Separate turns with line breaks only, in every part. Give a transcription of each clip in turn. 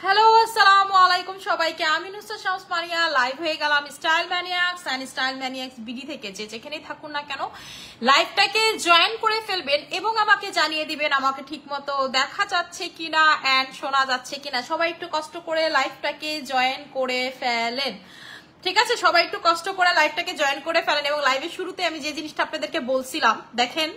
Hello আসসালামু আলাইকুম সবাইকে। আমি নুসরাত শামস মারিয়া লাইভ হয়ে গেলাম style maniacs and style maniacs BD থেকে। যেখানেই থাকুন না কেন লাইভটাকে জয়েন করে ফেলবেন এবং আমাকে জানিয়ে দিবেন আমাকে ঠিকমতো দেখা যাচ্ছে কিনা এন্ড শোনা যাচ্ছে কিনা। সবাই একটু কষ্ট করে লাইভটাকে জয়েন করে ফেলেন, ঠিক আছে? সবাই একটু কষ্ট করে লাইভটাকে জয়েন করে ফেলেন। এবং লাইভের শুরুতে আমি যে জিনিসটা আপনাদেরকে বলছিলাম, দেখেন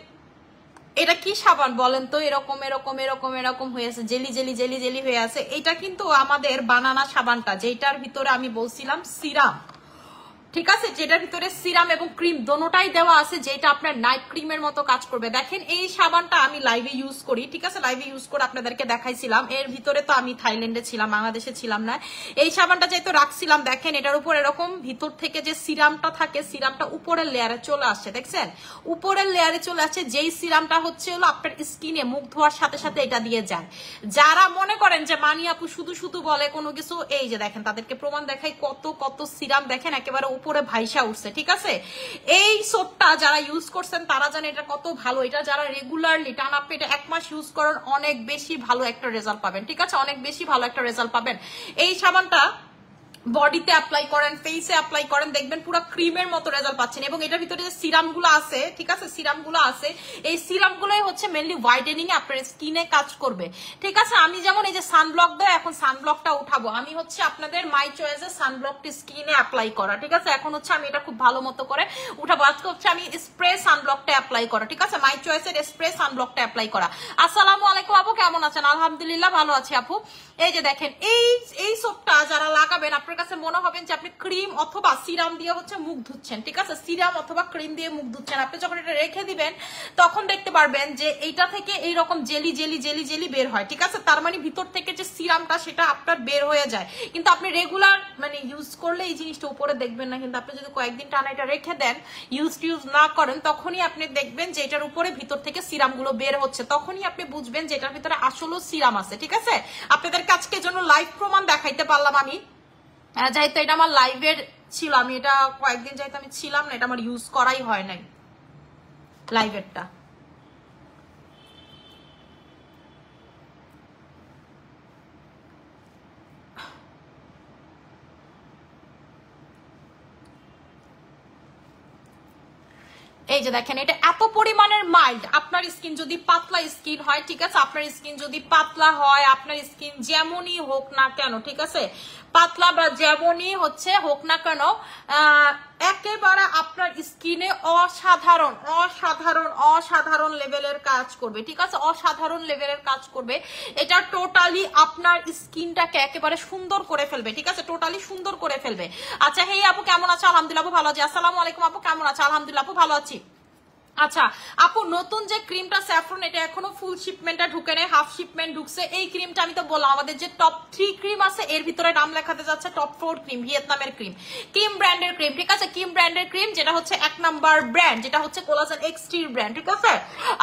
এটা কি সাবান বলেন তো? এরকম এরকম এরকম এরকম হয়ে আছে, জেলি জেলি জেলি জেলি হয়ে আছে। এটা কিন্তু আমাদের বানানা সাবানটা, যেটার ভিতরে আমি বলছিলাম সিরাম, ঠিক আছে? যেটার ভিতরে সিরাম এবং ক্রিম দোনোটাই দেওয়া আছে, যেটা আপনার নাইট ক্রিমের মতো কাজ করবে। দেখেন এই সাবানটা আমি লাইভে ইউজ করি, ঠিক আছে? লাইভে ইউজ করে আপনাদেরকে দেখাইছিলাম। এর ভিতরে তো আমি থাইল্যান্ডে ছিলাম, বাংলাদেশে ছিলাম না। এই সাবানটা যেহেতু রাখছিলাম, দেখেন এটার উপর এরকম ভিতর থেকে যে সিরামটা থাকে, সিরামটা উপরের লেয়ারে চলে আসছে, দেখছেন? উপরের লেয়ারে চলে আসছে, যেই সিরামটা হচ্ছে হলো আপনার স্কিনে মুখ ধোয়ার সাথে সাথে এটা দিয়ে যায়। যারা মনে করেন যে মানি আপু শুধু শুধু বলে কোনো কিছু, এই যে দেখেন তাদেরকে প্রমাণ দেখাই, কত কত সিরাম দেখেন একেবারে উপরে ভাইসা উঠছে, ঠিক আছে? এই সোপটা যারা ইউজ করছেন তারা জানে এটা কত ভালো। এটা যারা রেগুলারলি টানা পেটে 1 মাস ইউজ করেন, অনেক বেশি ভালো একটা রেজাল্ট পাবেন, ঠিক আছে? অনেক বেশি ভালো একটা রেজাল্ট পাবেন। এই সাবানটা বডিতে অ্যাপ্লাই করেন, ফেসে অ্যাপ্লাই করেন, দেখবেন পুরো ক্রিমের মতো রেজাল্ট পাচ্ছেন। এবং এটার ভিতরে যে সিরামগুলো আছে, ঠিক আছে, সিরামগুলো আছে, এই সিরামগুলোই হচ্ছে মেইনলি হোয়াইটেনিং এ আপনার স্কিনে কাজ করবে, ঠিক আছে? আমি যেমন এই যে সানব্লক দেয়, এখন সানব্লকটা উঠাবো, আমি হচ্ছে আপনাদের মাই চয়েসে সানব্লকটি স্কিনে অ্যাপ্লাই করা, ঠিক আছে? এখন হচ্ছে আমি এটা খুব ভালো মতো করে উঠাবো। আজকে হচ্ছে আমি স্প্রে সানব্লকটা অ্যাপ্লাই করা, ঠিক আছে? মাই চয়েসের স্প্রে সানব্লকটা অ্যাপ্লাই করা। আসসালামু আলাইকুম আপু, কেমন আছেন? আলহামদুলিল্লাহ ভালো আছি আপু। এই যে দেখেন এই সোপটা যারা লাগাবেন, আপনার কাছে মনে হবে যে আপনি ক্রিম অথবা সিরাম দিয়ে হচ্ছে মুখ ধুচ্ছেন, ঠিক আছে? সিরাম অথবা ক্রিম দিয়ে মুখ ধুচ্ছেন। আপনি যখন এটা রেখে দিবেন তখন দেখতে পারবেন যে এইটা থেকে এইরকম জেলি জেলি জেলি জেলি বের হয়, ঠিক আছে? তার মানে ভিতর থেকে যে সিরামটা সেটা আপনার বের হয়ে যায়। কিন্তু আপনি রেগুলার মানে ইউজ করলে এই জিনিসটা উপরে দেখবেন না, কিন্তু আপনি যদি কয়েকদিন টানা এটা রেখে দেন, ইউজ না করেন, তখনই আপনি দেখবেন যে এটার উপরে ভিতর থেকে সিরাম গুলো বের হচ্ছে। তখনই আপনি বুঝবেন যে এটার ভিতরে আসলে সিরাম আছে, ঠিক আছে? আপনাদের আজকে জন্য লাইভ প্রমাণ দেখাইতে পারলাম আমি, যেহেতু এটা আমার লাইভের ছিল। আমি এটা কয়েকদিন যেহেতু আমি ছিলাম না, এটা আমার ইউজ করাই হয় নাই লাইভেরটা। এই যে দেখেন এটা এত পরিমাণের মাইল্ড। আপনার স্কিন যদি পাতলা স্কিন হয়, ঠিক আছে, আপনার স্কিন যদি পাতলা হয়, আপনার স্কিন যেমনই হোক না কেন, ঠিক আছে, পাতলা বা যেমনই হচ্ছে হোক না কেন, একেবারে আপনার স্কিনে অসাধারণ অসাধারণ অসাধারণ লেভেলের কাজ করবে, ঠিক আছে? অসাধারণ লেভেলের কাজ করবে। এটা টোটালি আপনার স্কিনটাকে একেবারে সুন্দর করে ফেলবে, ঠিক আছে? টোটালি সুন্দর করে ফেলবে। আচ্ছা, হেই আপু কেমন আছো? আলহামদুলিল্লাহ আপু ভালো আছি। আসসালামু আলাইকুম আপু, কেমন আছো? আলহামদুলিল্লাহ আপু ভালো আছি। আচ্ছা আপু, নতুন যে ক্রিমটা স্যাফরন, এটা এখনো ফুল শিপমেন্টটা ঢুকে নেই, হাফ শিপমেন্ট ঢুকছে। এই ক্রিমটা আমি তো বললাম আমাদের যে টপ 3 ক্রিম আছে এর ভিতরে নাম লেখাতে যাচ্ছে টপ 4 ক্রিম, ভিয়েতনামের ক্রিম, কিম ব্র্যান্ডের ক্রিম, ঠিক আছে? কিম ব্র্যান্ডের ক্রিম, যেটা হচ্ছে 1 নাম্বার ব্র্যান্ড, যেটা হচ্ছে কোলাজেন এক্সটির ব্র্যান্ড, ঠিক আছে?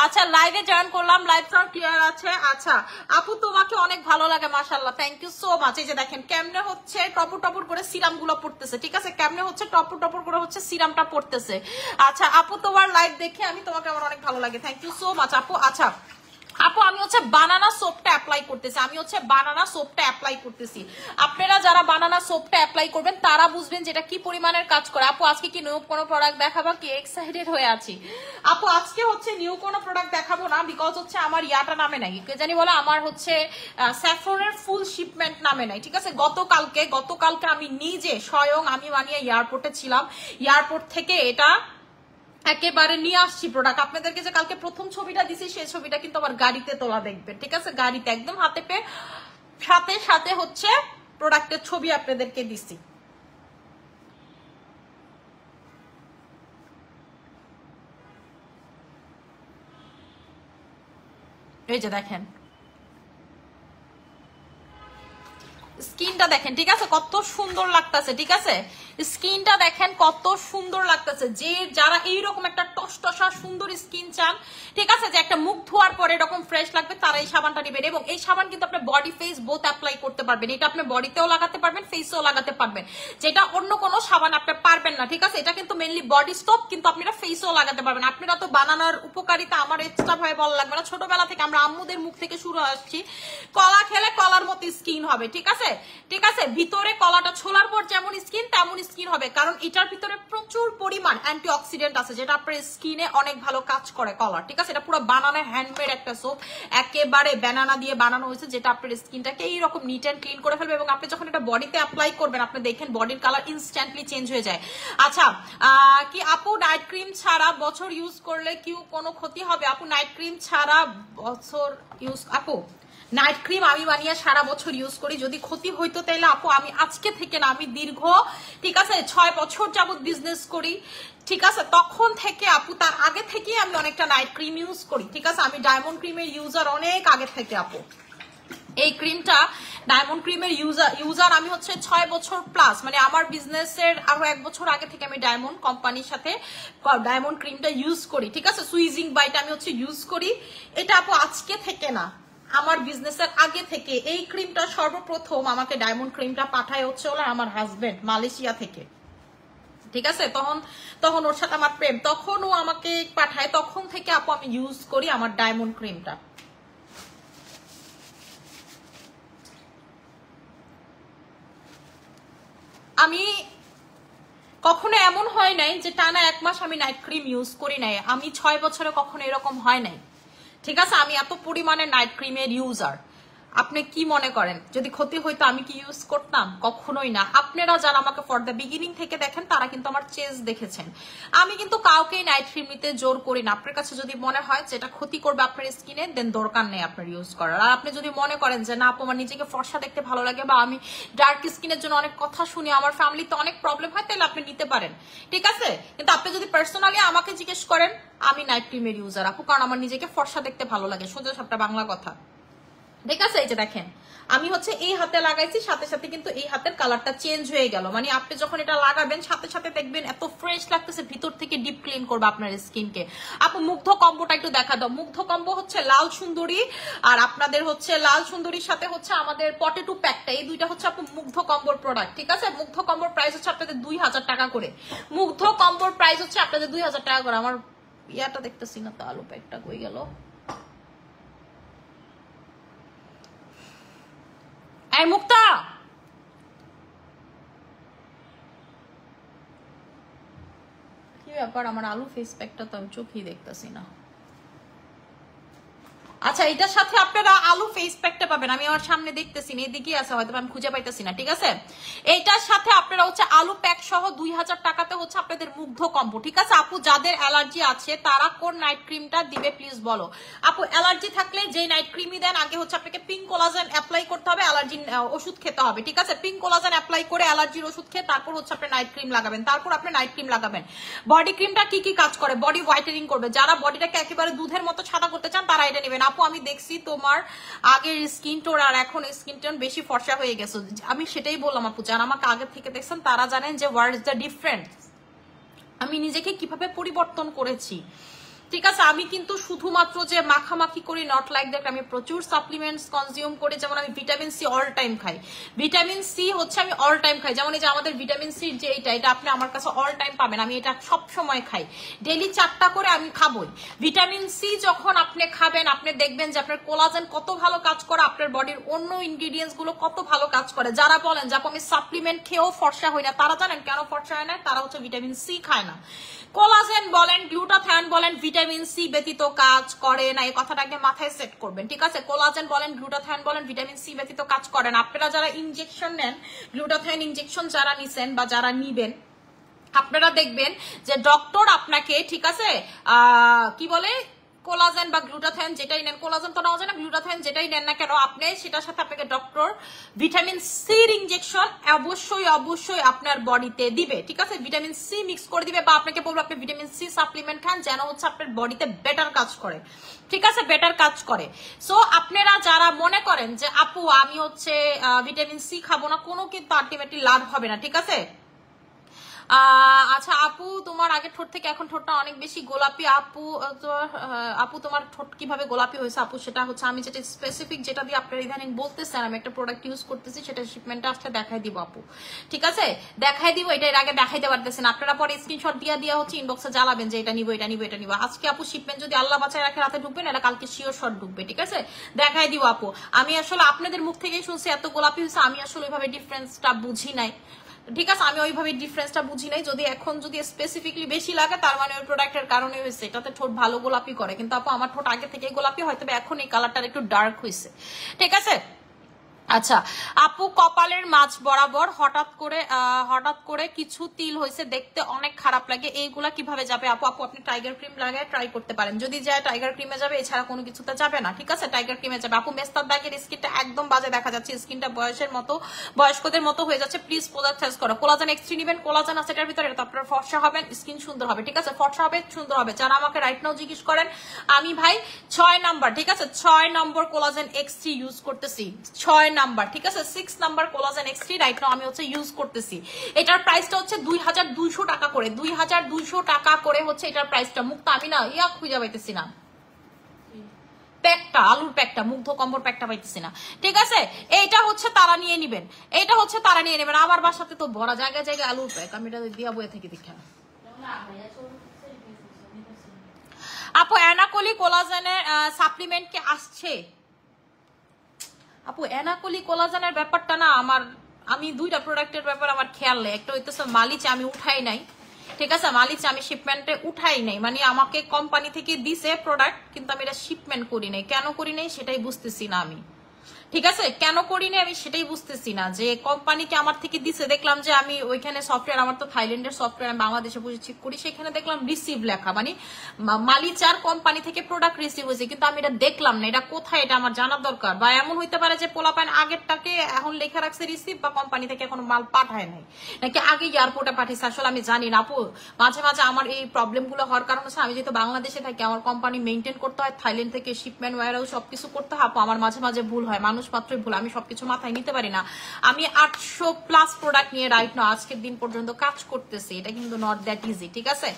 আচ্ছা, লাইভে জয়েন করলাম, লাইভ সাউন্ড ক্লিয়ার আছে? আচ্ছা আপু, তোমাকে অনেক ভালো লাগে, মাশাআল্লাহ, থ্যাংক ইউ সো মাচ। এই যে দেখেন কেমনে হচ্ছে টপর টপর করে সিরাম গুলো পড়তেছে, ঠিক আছে? কেমনে হচ্ছে টপর টপর করে হচ্ছে সিরামটা পড়তেছে। আচ্ছা আপু, তোমার লাইভ দেখে আমি তোমাকে আমার অনেক ভালো লাগে, থ্যাংক ইউ সো মাচ আপু। আচ্ছা আপু, আমি হচ্ছে বানানা সোপটা অ্যাপ্লাই করতেছি, বানানা সোপটা অ্যাপ্লাই করতেছি। আপনারা যারা বানানা সোপটা অ্যাপ্লাই করবেন তারা বুঝবেন যেটা কি পরিমাণের কাজ করে। আপু আজকে কি নিউ কোনো প্রোডাক্ট দেখাবো? কি এক্সাইটেড হয়ে আছি আপু। আজকে হচ্ছে নিউ কোনো প্রোডাক্ট দেখাবো না, বিকজ হচ্ছে আমার ইয়াটা নামে নাই, কে জানি বলে আমার হচ্ছে স্যাফরনের ফুল শিপমেন্ট নামে নাই, ঠিক আছে? গতকালকে আমি নিজে স্বয়ং আমি বানিয়ে এয়ারপোর্টে ছিলাম, এয়ারপোর্ট থেকে এটা একেবারে নিয়ে আসছি প্রোডাক্ট। আপনাদেরকে যে কালকে প্রথম ছবিটা দিছি সেই ছবিটা কিন্তু আমার গাড়িতে তোলা, দেখবেন, ঠিক আছে? গাড়িতে একদম হাতে পেয়ে সাথে সাথে হচ্ছে প্রোডাক্টের ছবি আপনাদেরকে দিছি। এই যে দেখেন স্কিনটা দেখেন, ঠিক আছে, কত সুন্দর লাগতেছে, ঠিক আছে, স্কিনটা দেখেন কত সুন্দর লাগতেছে। যে যারা এইরকম একটা টসটসা সুন্দর স্কিন চান, ঠিক আছে, যে একটা মুখ ধোয়ার পরে এরকম ফ্রেশ লাগবে, তারা এই সাবানটা নেবেন। এবং এই সাবান কিন্তু আপনি বডি ফেস বোথ অ্যাপ্লাই করতে পারবেন। এটা আপনি বডিতেও লাগাতে পারবেন, ফেসেও লাগাতে পারবেন, যেটা অন্য কোনো সাবান আপনি পারবেন না, ঠিক আছে। এটা কিন্তু মেনলি বডি স্টোপ, কিন্তু আপনারা ফেসেও লাগাতে পারবেন। আপনারা তো বানানোর উপকারিতা আমার এক্সট্রা ভাবে বলা লাগবে না। ছোটবেলা থেকে আমরা আম্মুদের মুখ থেকে শুরু আসছি, কলা খেলে কলার মতো স্কিন হবে, ঠিক আছে, ঠিক আছে। ভিতরে কলাটা ছোলার পর যেমন স্কিন তেমন স্কিন হবে, কারণ এটার ভিতরে প্রচুর পরিমাণ অ্যান্টিঅক্সিডেন্ট আছে, যেটা আপনার স্কিনে অনেক ভালো কাজ করে কলা, ঠিক আছে। এটা পুরো বানানো হ্যান্ডমেড একটা সোপ, একেবারে ব্যানানা দিয়ে বানানো হয়েছে, যেটা আপনার স্কিনটাকে এইরকম নিট অ্যান্ড ক্লিন করে ফেলবে। এবং আপনি যখন এটা বডিতে অ্যাপ্লাই করবেন, আপনি দেখেন বডির কালার ইনস্ট্যান্টলি চেঞ্জ হয়ে যায়। আচ্ছা, কি আপু নাইট ক্রিম ছাড়া বছর ইউজ করলে কি কোনো ক্ষতি হবে? আপু নাইট ক্রিম ছাড়া বছর ইউজ, আপু নাইট ক্রিম আমি বানিয়ে সারা বছর ইউজ করি। যদি ক্ষতি হইতো তাহলে আপু আমি আজকে থেকে না, আমি দীর্ঘ, ঠিক আছে, 6 বছর যাবত বিজনেস করি, ঠিক আছে, তখন থেকে আপু, তার আগে থেকে আমি অনেকটা নাইট ক্রিম ইউজ করি, ঠিক আছে। আমি ডায়মন্ড ক্রিমের ইউজার অনেক আগে থেকে আপু। এই ক্রিমটা ডায়মন্ড ক্রিমের ইউজার আমি হচ্ছে 6 বছর প্লাস, মানে আমার বিজনেসের আরো 1 বছর আগে থেকে আমি ডায়মন্ড কোম্পানির সাথে ডায়মন্ড ক্রিমটা ইউজ করি, ঠিক আছে। সুইজিং বাইটা আমি হচ্ছে ইউজ করি। এটা আপু আজকে থেকে না, আমার বিজনেসের আগে থেকে। এই ক্রিমটা সর্বপ্রথম আমাকে ডায়মন্ড ক্রিমটা পাঠায় হচ্ছে ওরা আমার হাজবেন্ড মালয়েশিয়া থেকে, ঠিক আছে। তখন ওর সাথে আমার প্রেম, তখন ও আমাকে পাঠায়, তখন থেকে আপু আমি ইউজ করি আমার ডায়মন্ড ক্রিমটা। আমি কখনো এমন হয় নাই যে টানা 1 মাস আমি নাইট ক্রিম ইউজ করি নাই। আমি 6 বছরে কখনো এরকম হয় নাই, ঠিক আছে। আমি এত পরিমাণে নাইট ক্রিমের ইউজার। আপনি কি মনে করেন যদি ক্ষতি হইতো আমি কি ইউজ করতাম? কখনোই না। আপনারা যারা আমাকে ফর দ্য বিগিনিং থেকে দেখেন, তারা কিন্তু আমার চেঞ্জ দেখেছেন। আমি কিন্তু কাউকেই নাইট ক্রিম নিতে জোর করি না। আপনার কাছে যদি মনে হয় যে এটা ক্ষতি করবে আপনার স্কিনে, দেন দরকার নেই আপনার ইউজ করার। আর আপনি যদি মনে করেন যে না আপু আমার নিজেকে ফর্সা দেখতে ভালো লাগে, বা আমি ডার্ক স্কিনের জন্য অনেক কথা শুনি, আমার ফ্যামিলিতে অনেক প্রবলেম হয়, তাহলে আপনি নিতে পারেন, ঠিক আছে। কিন্তু আপনি যদি পার্সোনালি আমাকে জিজ্ঞেস করেন, আমি নাইট ক্রিমের ইউজার আপু, কারণ আমার নিজেকে ফর্সা দেখতে ভালো লাগে, সোজা সাপটা বাংলা কথা, ঠিক আছে। এই যে দেখেন আমি হচ্ছে এই হাতে লাগাইছি, সাথে সাথে কিন্তু এই হাতের কালারটা চেঞ্জ হয়ে গেল। মানে আপনি যখন এটা লাগাবেন সাথে সাথে দেখবেন এত ফ্রেশ লাগতেছে, ভিতর থেকে ডিপ ক্লিন করবে আপনার স্কিনকে। আপু মুগ্ধ কম্বোটা একটু দেখা দাও। মুগ্ধ কম্বো হচ্ছে লাল সুন্দরী, আর আপনাদের হচ্ছে লাল সুন্দরীর সাথে হচ্ছে আমাদের পটেটো প্যাকটা, এই দুইটা হচ্ছে আপু মুগ্ধ কম্বোর প্রোডাক্ট, ঠিক আছে। মুগ্ধ কম্বোর প্রাইস হচ্ছে আপনাদের 2000 টাকা করে। মুগ্ধ কম্বোর প্রাইস হচ্ছে আপনাদের 2000 টাকা করে। আমার ইয়াটা দেখতেছি না তো, আলু প্যাকটা কই গেল? এই মুক্তা, কি ব্যাপার, আমার আলু ফেস প্যাকটা তো আমি চোখেই দেখতেছি না। আচ্ছা, এটার সাথে আপনারা আলু ফেস প্যাকটা পাবেন, আমি আমার সামনে দেখতেছি না, এদিকে আছে হয়তো, আমি খুঁজে পাইতেছি না, ঠিক আছে। এইটার সাথে আপনারা হচ্ছে আলু প্যাক সহ 2000 টাকাতে হচ্ছে আপনাদের মুগ্ধ কম্বো, ঠিক আছে। আপু যাদের অ্যালার্জি আছে তারা কোন নাইট ক্রিমটা দিবে প্লিজ বলো। আপু অ্যালার্জি থাকলে যে নাইট ক্রিমই দেন, আগে হচ্ছে আপনাকে পিঙ্ক কোলাজেন অ্যাপ্লাই করতে হবে, অ্যালার্জির ওষুধ খেতে হবে, ঠিক আছে। পিঙ্ক কোলাজেন অ্যাপ্লাই করে অ্যালার্জির ওষুধ খেয়ে তারপর হচ্ছে আপনি নাইট ক্রিম লাগাবেন, তারপর আপনি নাইট ক্রিম লাগাবেন। বডি ক্রিমটা কি কি কাজ করে? বডি হোয়াইটেনিং করবে। যারা বডিটাকে একেবারে দুধের মতো সাদা করতে চান তারা এটা নেবেন। আপু আমি দেখছি তোমার আগের স্কিন টোন আর এখন স্কিন টোন বেশি ফর্সা হয়ে গেছে। আমি সেটাই বললাম আপু, যারা আমাকে আগে থেকে দেখছেন তারা জানেন যে হোয়াট ইজ দ্য ডিফারেন্স, আমি নিজেকে কিভাবে পরিবর্তন করেছি, ঠিক আছে। আমি কিন্তু শুধুমাত্র যে মাখামাখি করি, নট লাইক দ্যাট। আমি প্রচুর সাপ্লিমেন্টস কনজিউম করি, যেমন আমি ভিটামিন সি অল টাইম খাই। ভিটামিন সি হচ্ছে আমি অল টাইম খাই, যেমন এই যে আমাদের ভিটামিন সির যে এটা আপনি আমার কাছে অল টাইম পাবেন, আমি এটা সব সময় খাই, ডেইলি 4টা করে আমি খাবই। ভিটামিন সি যখন আপনি খাবেন, আপনি দেখবেন যে আপনার কোলাজেন কত ভালো কাজ করে, আপনার বডির অন্য ইনগ্রিডিয়েন্টস গুলো কত ভালো কাজ করে। যারা বলেন যে আমি সাপ্লিমেন্ট খেয়েও ফর্সা হই না, তারা জানেন কেন ফর্সা হয় না? তারা হচ্ছে ভিটামিন সি খায় না। কোলাজেন বলেন, গ্লুটাথায়ন বলেন, ভিটামিন সি ব্যতীত কাজ করে না, এই কথাটাকে মাথায় সেট করবেন, ঠিক আছে। কোলাজেন বলেন, গ্লুটাথায়ন বলেন, ভিটামিন সি ব্যতীত কাজ করে না। আপনারা যারা ইনজেকশন নেন, গ্লুটাথায়ন ইনজেকশন যারা নিছেন বা যারা নিবেন, আপনারা দেখবেন যে ডক্টর আপনাকে, ঠিক আছে, কি বলে, কোলাজেন বা গ্লুটাথায়ন যেটাই নেন, কোলাজেন তো নেওয়া যায় না, গ্লুটাথায়ন যেটাই নেন না কেন আপনি, সেটার সাথে আপনাকে ডক্টর ভিটামিন সির ইনজেকশন অবশ্যই অবশ্যই আপনার বডিতে দিবে, ঠিক আছে? ভিটামিন সি মিক্স করে দিবে, বা আপনাকে বলবো আপনি ভিটামিন সি সাপ্লিমেন্ট খান, যেন হচ্ছে আপনার বডিতে বেটার কাজ করে, ঠিক আছে? বেটার কাজ করে। সো আপনারা যারা মনে করেন যে আপু আমি হচ্ছে ভিটামিন সি খাবো না, কোনো কিন্তু আলটিমেটলি লাভ হবে না, ঠিক আছে? আচ্ছা আপু, তোমার আগের ঠোঁট থেকে এখন ঠোঁটটা অনেক বেশি গোলাপি। আপু আপু তোমার ঠোঁট কিভাবে গোলাপি হয়েছে? আপু সেটা হচ্ছে আমি যেটা স্পেসিফিক যেটা দিয়ে আপনার ইদানিং বলতেছেন, আমি একটা প্রোডাক্ট ইউজ করতেছি, সেটা শিপমেন্টটা আসলে দেখাই দিব আপু, ঠিক আছে? দেখাই দিব, এটা এর আগে দেখাইতে পারতেছেন আপনারা, পরে স্ক্রিনশট দিয়া হচ্ছে ইনবক্সে জ্বালাবেন যে এটা নিব এটা নিব এটা নিব। আজকে আপু শিপমেন্ট যদি আল্লাহ বাঁচায় রাখে রাতে ঢুকবেন, এটা কালকে শিওর শট ঢুকবে, ঠিক আছে? দেখাই দিব আপু। আমি আসলে আপনাদের মুখ থেকেই শুনছি এত গোলাপি হয়েছে, আমি আসলে ওইভাবে ডিফারেন্সটা বুঝি নাই, ঠিক আছে? আমি ওইভাবে ডিফারেন্সটা বুঝি নাই। যদি এখন যদি স্পেসিফিকলি বেশি লাগে তার মানে ওই প্রোডাক্টের কারণে হয়েছে, এটাতে ঠোঁট ভালো গোলাপি করে, কিন্তু আপু আমার ঠোঁট আগে থেকে গোলাপি হয়, তবে এখন এই কালারটা একটু ডার্ক হয়েছে, ঠিক আছে? আচ্ছা আপু, কপালের মাঝ বরাবর হঠাৎ করে কিছু তিল হয়েছে, দেখতে অনেক খারাপ লাগে, এইগুলা কিভাবে যাবে? আপু আপু আপনি টাইগার ক্রিম লাগায় ট্রাই করতে পারেন, যদি যায় টাইগার ক্রিমে যাবে, এছাড়া কোনো কিছুতে যাবে না, ঠিক আছে? টাইগার ক্রিমে যাবে। আপু মেস্তার দাগের স্কিনটা একদম বাজে দেখা যাচ্ছে, স্কিনটা বয়স্কদের মতো হয়ে যাচ্ছে, প্লিজ প্রোডাক্ট চেঞ্জ করো। কোলাজেন এক্সট্রি নিবেন, কোলাজেন আছে এটার ভিতরে, এটা আপনার ফর্সা হবেন, স্কিন সুন্দর হবে, ঠিক আছে? ফর্সা হবে, সুন্দর হবে। যারা আমাকে রাইট নাও জিজ্ঞেস করেন, আমি ভাই 6 নাম্বার, ঠিক আছে? 6 নম্বর কোলাজেন এক্সট্রি ইউজ করতেছি, 6 নাম্বার, ঠিক আছে? 6 নাম্বার কোলাজেন এক্সট্রি রাইট নাও আমি হচ্ছে ইউজ করতেছি। এটার প্রাইসটা হচ্ছে 2200 টাকা করে, 2200 টাকা করে হচ্ছে এটার প্রাইসটা। মুক্ত আমি না খুঁজে পাইতেছি না প্যাকটা, আলুর প্যাকটা, মুগ্ধ কম্বর প্যাকটা পাইতেছি না, ঠিক আছে? এইটা হচ্ছে তারা নিয়ে নিবেন, এইটা হচ্ছে তারা নিয়ে নেবেন। আমার বাসাতে তো বড় জায়গায় জায়গায় আলুর প্যাক, আমি এটা দিয়া বয়ে থেকে দেখে। আপু অ্যানাকলি কোলাজেনের সাপ্লিমেন্ট কি আসছে? আপু অ্যানাকলি কোলাজেনের ব্যাপারটা না আমি 2টা প্রোডাক্টের ব্যাপার আমার খেয়াল নেই। একটা হইতেছে মালিচে আমি উঠাই নাই, ঠিক আছে? মালিচে আমি শিপমেন্টে উঠাই নাই, মানে আমাকে কোম্পানি থেকে দিছে প্রোডাক্ট, কিন্তু আমি এটা শিপমেন্ট করি নাই। কেন করি নাই সেটাই বুঝতেছি না আমি, ঠিক আছে? কেন করিনি আমি সেটাই বুঝতেছি না, যে কোম্পানিকে আমার থেকে দিছে, দেখলাম যে আমি ওইখানে সফটওয়্যার, আমার তো থাইল্যান্ডের সফটওয়্যার, আমি বাংলাদেশে বসে চেক করি, সেখানে দেখলাম রিসিভ লেখা, মানে মালিচার কোম্পানি থেকে প্রোডাক্ট রিসিভ হয়েছে, কিন্তু আমি এটা দেখলাম না, এটা কোথায়, এটা আমার জানার দরকার। বা এমন হইতে পারে যে পোলাপান আগেরটাকে এখন লেখা রাখছে রিসিভ, বা কোম্পানি থেকে এখন মাল পাঠায় নাই, নাকি আগে এয়ারপোর্টে পাঠিয়েছে, আসলে আমি জানি না আপু। মাঝে মাঝে আমার এই প্রবলেম গুলো হওয়ার কারণ হচ্ছে আমি যেহেতু বাংলাদেশে থাকি, আমার কোম্পানি মেনটেন করতে হয়, থাইল্যান্ড থেকে শিপমেন্ট ওয়ারহাউস সবকিছু করতে হয় আপু, আমার মাঝে মাঝে ভুল হয়, মানুষ মাত্রই ভুল, আমি সবকিছু মাথায় নিতে পারি না। আমি 800+ প্রোডাক্ট নিয়ে রাইট না আজকের দিন পর্যন্ত কাজ করতেছি, এটা কিন্তু নট দ্যাট ইজি, ঠিক আছে?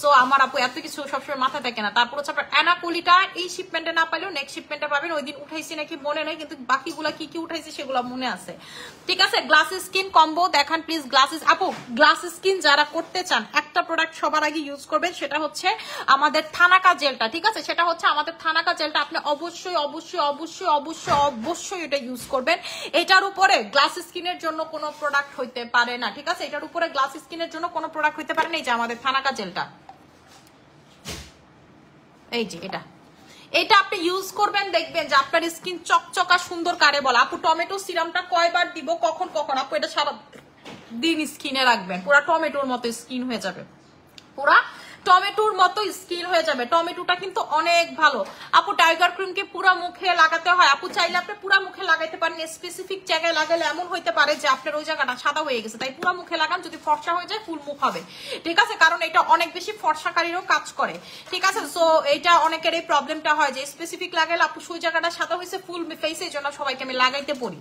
সো আমার আপু এত কিছু সবসময় মাথায় থাকে না। তারপর হচ্ছে আপনার অ্যানাকলিটা এই শিপমেন্টে না পাইলেও নেক্সট শিপমেন্টে পাবেন। ওই দিন উঠাইছি নাকি মনে নেই, কিন্তু বাকিগুলা কি কি উঠাইছি সেগুলো মনে আছে, ঠিক আছে? গ্লাস স্কিন কম্বো দেখান প্লিজ। গ্লাসেস আপু, গ্লাস স্কিন যারা করতে চান, একটা প্রোডাক্ট সবার আগে ইউজ করবেন, সেটা হচ্ছে আমাদের থানাকা জেলটা, ঠিক আছে? সেটা হচ্ছে আমাদের থানাকা জেলটা, আপনি অবশ্যই অবশ্যই অবশ্যই অবশ্যই অবশ্যই এটা ইউজ করবেন। এটার উপরে গ্লাস স্কিনের জন্য কোনো প্রোডাক্ট হইতে পারে না, ঠিক আছে? এটার উপরে গ্লাস স্কিনের জন্য কোনো প্রোডাক্ট হইতে পারে না। এই যে আমাদের থানাকা জেলটা, এই যে এটা আপনি ইউজ করবেন, দেখবেন যে আপনার স্কিন চকচকা সুন্দর কারে বলে। আপু টমেটো সিরামটা কয়বার দিব, কখন কখন? আপু এটা সারা দিন স্কিনে রাখবেন, পুরা টমেটোর মতো স্কিন হয়ে যাবে, পুরা টমেটোর মতো স্কিন হয়ে যাবে। টমেটোটা কিন্তু অনেক ভালো আপু। টাইগার ক্রিমকে পুরা মুখে লাগাতে হয় আপু, চাইলে আপনি পুরা মুখে লাগাইতে পারেন, স্পেসিফিক জায়গায় লাগালে এমন হইতে পারে যে আপনার ওই জায়গাটা সাদা হয়ে গেছে, তাই পুরা মুখে লাগান, যদি ফর্সা হয়ে যায় ফুল মুখ হবে, ঠিক আছে? কারণ এটা অনেক বেশি ফর্সাকারীরও কাজ করে, ঠিক আছে? সো এটা অনেকের এই প্রবলেমটা হয় যে স্পেসিফিক লাগালে আপু ওই জায়গাটা সাদা হয়েছে ফুল ফেসে, এই জন্য সবাইকে আমি লাগাইতে পড়ি।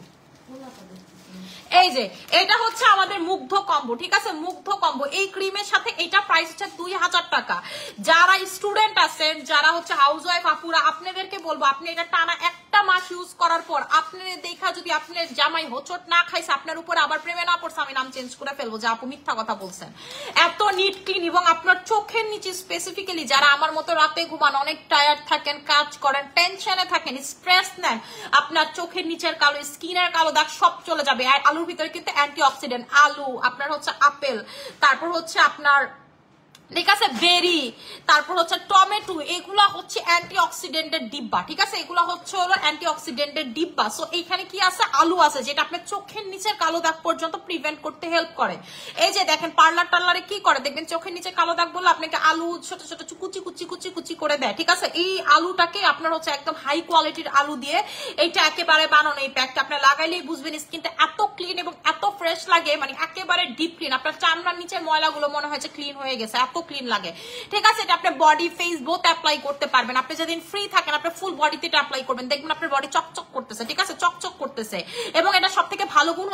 এই যে এটা হচ্ছে আমাদের মুগ্ধ কম্বো, ঠিক আছে? মুগ্ধ কম্বো এই ক্রিমের সাথে এটা প্রাইস হচ্ছে 2000 টাকা। যারা স্টুডেন্ট আছেন, যারা হচ্ছে হাউস ওয়াইফ আপুরা, আপনাদেরকে বলবো আপনি এটা টানা একটা মাস ইউজ করার পর আপনাদের দেখা যদি আপনার জামাই হোচট না খাইছে, আপনার উপরে আবার প্রেমে না পড়ছে, আমি নাম চেঞ্জ করে ফেলবো যে আপু মিথ্যা কথা বলছেন। এত নিট ক্লিন, এবং আপনার চোখের নিচে স্পেসিফিক্যালি যারা আমার মতো রাতে ঘুমান, অনেক টায়ার্ড থাকেন, কাজ করেন, টেনশনে থাকেন, স্ট্রেস নেন, আপনার চোখের নিচের কালো, স্কিনের কালো দাগ সব চলে যাবে। আর আলুর ভিতরে কিন্তু অ্যান্টি অক্সিডেন্ট, আলু আপনার হচ্ছে আপেল, তারপর হচ্ছে আপনার ঠিক আছে, বেরি, তারপর হচ্ছে টমেটো, এগুলো হচ্ছে অ্যান্টিঅক্সিডেন্টের ডিব্বা। ঠিক আছে, এগুলো হচ্ছে হলো অ্যান্টিঅক্সিডেন্টের ডিব্বা। সো এইখানে কি আছে, আলু আছে, যেটা আপনার চোখের নিচের কালো দাগ পর্যন্ত প্রিভেন্ট করতে হেল্প করে। এই যে দেখেন পার্লার টার্লারে কি করে দেখবেন, চোখের নিচে কালো দাগ বললে আপনাকে আলু ছোট ছোট কুচি কুচি কুচি কুচি করে দেয়। ঠিক আছে, এই আলুটাকে আপনার হচ্ছে একদম হাই কোয়ালিটির আলু দিয়ে এইটা একেবারে বানানো। এই প্যাকটা আপনি লাগাইলেই বুঝবেন স্কিনটা এত ক্লিন এবং এত ফ্রেশ লাগে, মানে একেবারে ডিপ ক্লিন। আপনার চামড়ার নিচের ময়লাগুলো মনে হয় যে ক্লিন হয়ে গেছে, এত ক্লিন লাগে। ঠিক আছে, এটা আপনি বডি ফেস বোথ অ্যাপ্লাই করতে পারবেন। আপনি যেদিন ফ্রি থাকেন আপনি ফুল বডিতে এটা অ্যাপ্লাই করবেন, দেখবেন আপনার বডি চকচক করতেছে। ঠিক আছে, চকচক করতেছে। এবং এটা সবথেকে ভালো গুণ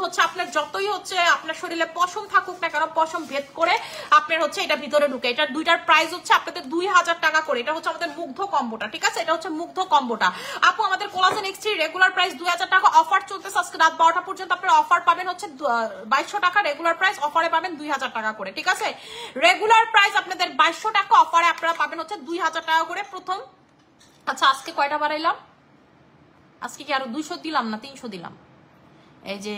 হচ্ছে আপনার যতই হচ্ছে আপনার শরীরে পশম থাকুক না কেন, পশম ভেদ করে আপনার হচ্ছে এটা ভিতরে ঢুকে। এটার দুইটার প্রাইস হচ্ছে আপনাদের 2000 টাকা করে। এটা হচ্ছে আমাদের মুগ্ধ কম্বোটা। ঠিক আছে, এটা হচ্ছে মুগ্ধ কম্বোটা। আপু আমাদের কোলাজেন এক্স3 রেগুলার প্রাইস 2000 টাকা, অফার চলতেছে আজকে রাত 12টা পর্যন্ত। আপনারা অফার পাবেন হচ্ছে 2200 টাকা, রেগুলার প্রাইস অফারে পাবেন 2000 টাকা করে। ঠিক আছে, রেগুলার প্রাইস আপনাদের 2200 টাকা, অফারে আপনারা পাবেন হচ্ছে 2000 টাকা করে প্রথম। আচ্ছা আজকে কয়টা বাড়াইলাম, আজকে কি আরো 200 দিলাম না 300 দিলাম? এই যে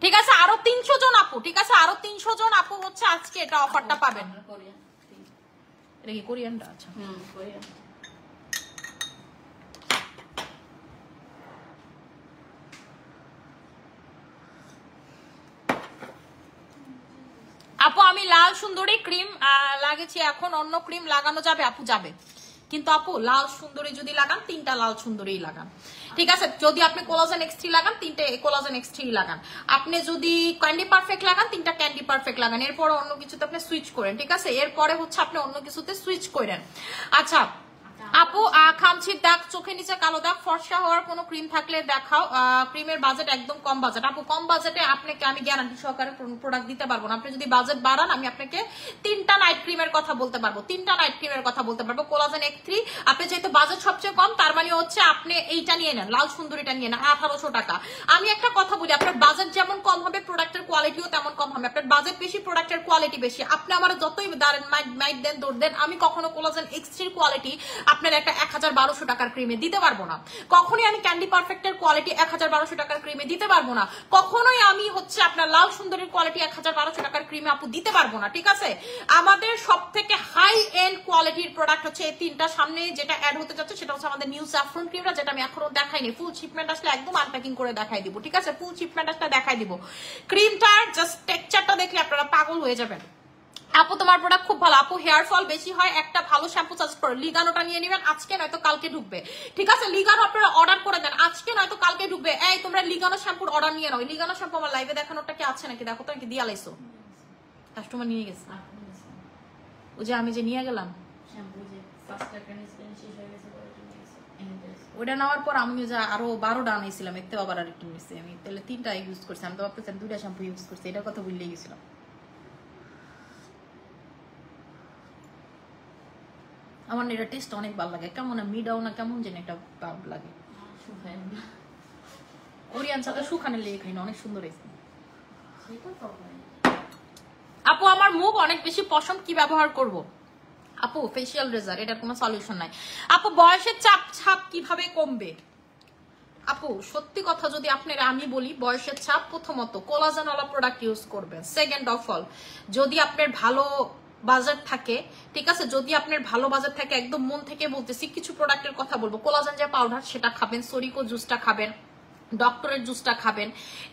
ঠিক আছে, আরো 300 জন আপু, ঠিক আছে আরো 300 জন আপু হচ্ছে আজকে এটা অফারটা পাবেন। এটা কি কোরিয়ানটা? আচ্ছা কোরিয়ান। আপু আমি লাল সুন্দরী ক্রিম লাগিয়েছি, এখন অন্য ক্রিম লাগানো যাবে? আপু যাবে, কিন্তু আপু লাল সুন্দরী যদি লাগান 3টা লাল সুন্দরী লাগান। ঠিক আছে, যদি আপনি কোলাজেন এক্স3 লাগান 3টে কোলাজেন এক্স3 লাগান। আপনি যদি ক্যান্ডি পারফেক্ট লাগান 3টা ক্যান্ডি পারফেক্ট লাগান। এরপরে অন্য কিছুতে আপনি সুইচ করেন। ঠিক আছে, এরপরে হচ্ছে আপনি অন্য কিছুতে সুইচ করেন। আচ্ছা আপু খামচির দাগ, চোখের নিচে কালো দাগ, ফর্সা হওয়ার কোনো ক্রিম থাকলে দেখাও। ক্রিমের বাজেট একদম কম বাজেট আপু, কম বাজেটে আপনাকে আমি গ্যারান্টি সহকারে প্রোডাক্ট দিতে পারবো না। আপনি যদি বাজেট বাড়ান আমি আপনাকে 3টা নাইট ক্রিমের কথা বলতে পারবো, 3টা নাইট ক্রিমের কথা বলতে পারবো। কোলাজেন এক্স3 আপনি যেহেতু বাজেট সবচেয়ে কম, তার মানে হচ্ছে আপনি এইটা নিয়ে নেন, লাল সুন্দরীটা নিয়ে নেন 1800 টাকা। আমি একটা কথা বলি, আপনার বাজেট যেমন কম হবে প্রোডাক্টের কোয়ালিটিও তেমন কম হবে। আপনার বাজেট বেশি, প্রোডাক্টের কোয়ালিটি বেশি। আপনি আমার যতই মাইট দেন দৌড় দেন, আমি কখনো কোলাজেন এক্স3 কোয়ালিটি আপনার একটা 1200 টাকার ক্রিমে দিতে পারবো না। কখনোই আমি ক্যান্ডি পারফেক্টের কোয়ালিটি 1200 টাকার ক্রিমে দিতে পারবো না। কখনোই আমি হচ্ছে আপনার লাল সুন্দরীর কোয়ালিটি 1200 টাকার ক্রিমে আপু দিতে পারবো না। ঠিক আছে, আমাদের সব থেকে হাই এন্ড কোয়ালিটির প্রোডাক্ট হচ্ছে এই 3টা। সামনে যেটা অ্যাড হতে যাচ্ছে সেটা হচ্ছে আমাদের নিউ স্যাফরন ক্রিমটা, যেটা আমি এখনো দেখাইনি। ফুল শিপমেন্ট আসলে একদম আনপ্যাকিং করে দেখাই দিব। ঠিক আছে, ফুল শিপমেন্ট আসলে দেখাই দিব। ক্রিমটার জাস্ট টেক্সচারটা দেখলে আপনারা পাগল হয়ে যাবেন। আপু তোমার প্রোডাক্ট খুব ভালো। আপু হেয়ার ফল বেশি হয়, একটা ভালো শ্যাম্পু সাজেস্ট করো। লিগানোটা নিয়ে নেবেন, আজকে নয়তো কালকে ঢুকবে। ঠিক আছে, লিগানো আপনারা অর্ডার করে দেন, আজকে নয়তো কালকে ঢুকবে। এই তোমরা লিগানো শ্যাম্পুর অর্ডার নিয়ে নাও। লিগানো শ্যাম্পু আমার লাইভে দেখানোটা কি আছে নাকি দেখো তো, নাকি দিয়া লাইছো? কাস্টমার নিয়ে গেছে ওই যে আমি যে নিয়ে গেলাম ওইটা নেওয়ার পর আমি যে আরো 12টা আনাইছিলাম, এতে আবার আরেকটু নিয়েছি আমি, তাহলে 3টা ইউজ করছি। আমি তো ভাবতেছিলাম 2টা শ্যাম্পু ইউজ করছি, এটার কথা ভুলে গেছিলাম। আমার এটা টেস্ট অনেক ভালো লাগে, কেমন মিডাও না কেমন যেন একটা ভাব লাগে। কোরিয়ান সাথে শুকানে লেগে খাই না, অনেক সুন্দর হয়েছে। আপু আমার মুখ অনেক বেশি পশম, কি ব্যবহার করব? আপু ফেসিয়াল রেজার, এটার কোনো সলিউশন নাই। আপু বয়সের চাপ ছাপ কিভাবে কমবে? আপু সত্যি কথা যদি আপনারা আমি বলি, বয়সের ছাপ প্রথমত কোলাজেনওয়ালা প্রোডাক্ট ইউজ করবেন। সেকেন্ড অফ অল যদি আপনার ভালো বাজার থাকে, ঠিক আছে, যদি আপনার ভালো বাজার থাকে, একদম মন থেকে বলতেছি, কিছু প্রোডাক্টের কথা বলবো। কোলাজেন যে পাউডার সেটা খাবেন, সরিকো জুসটা খাবেন, ডক্টরের জুসটা খাবেন।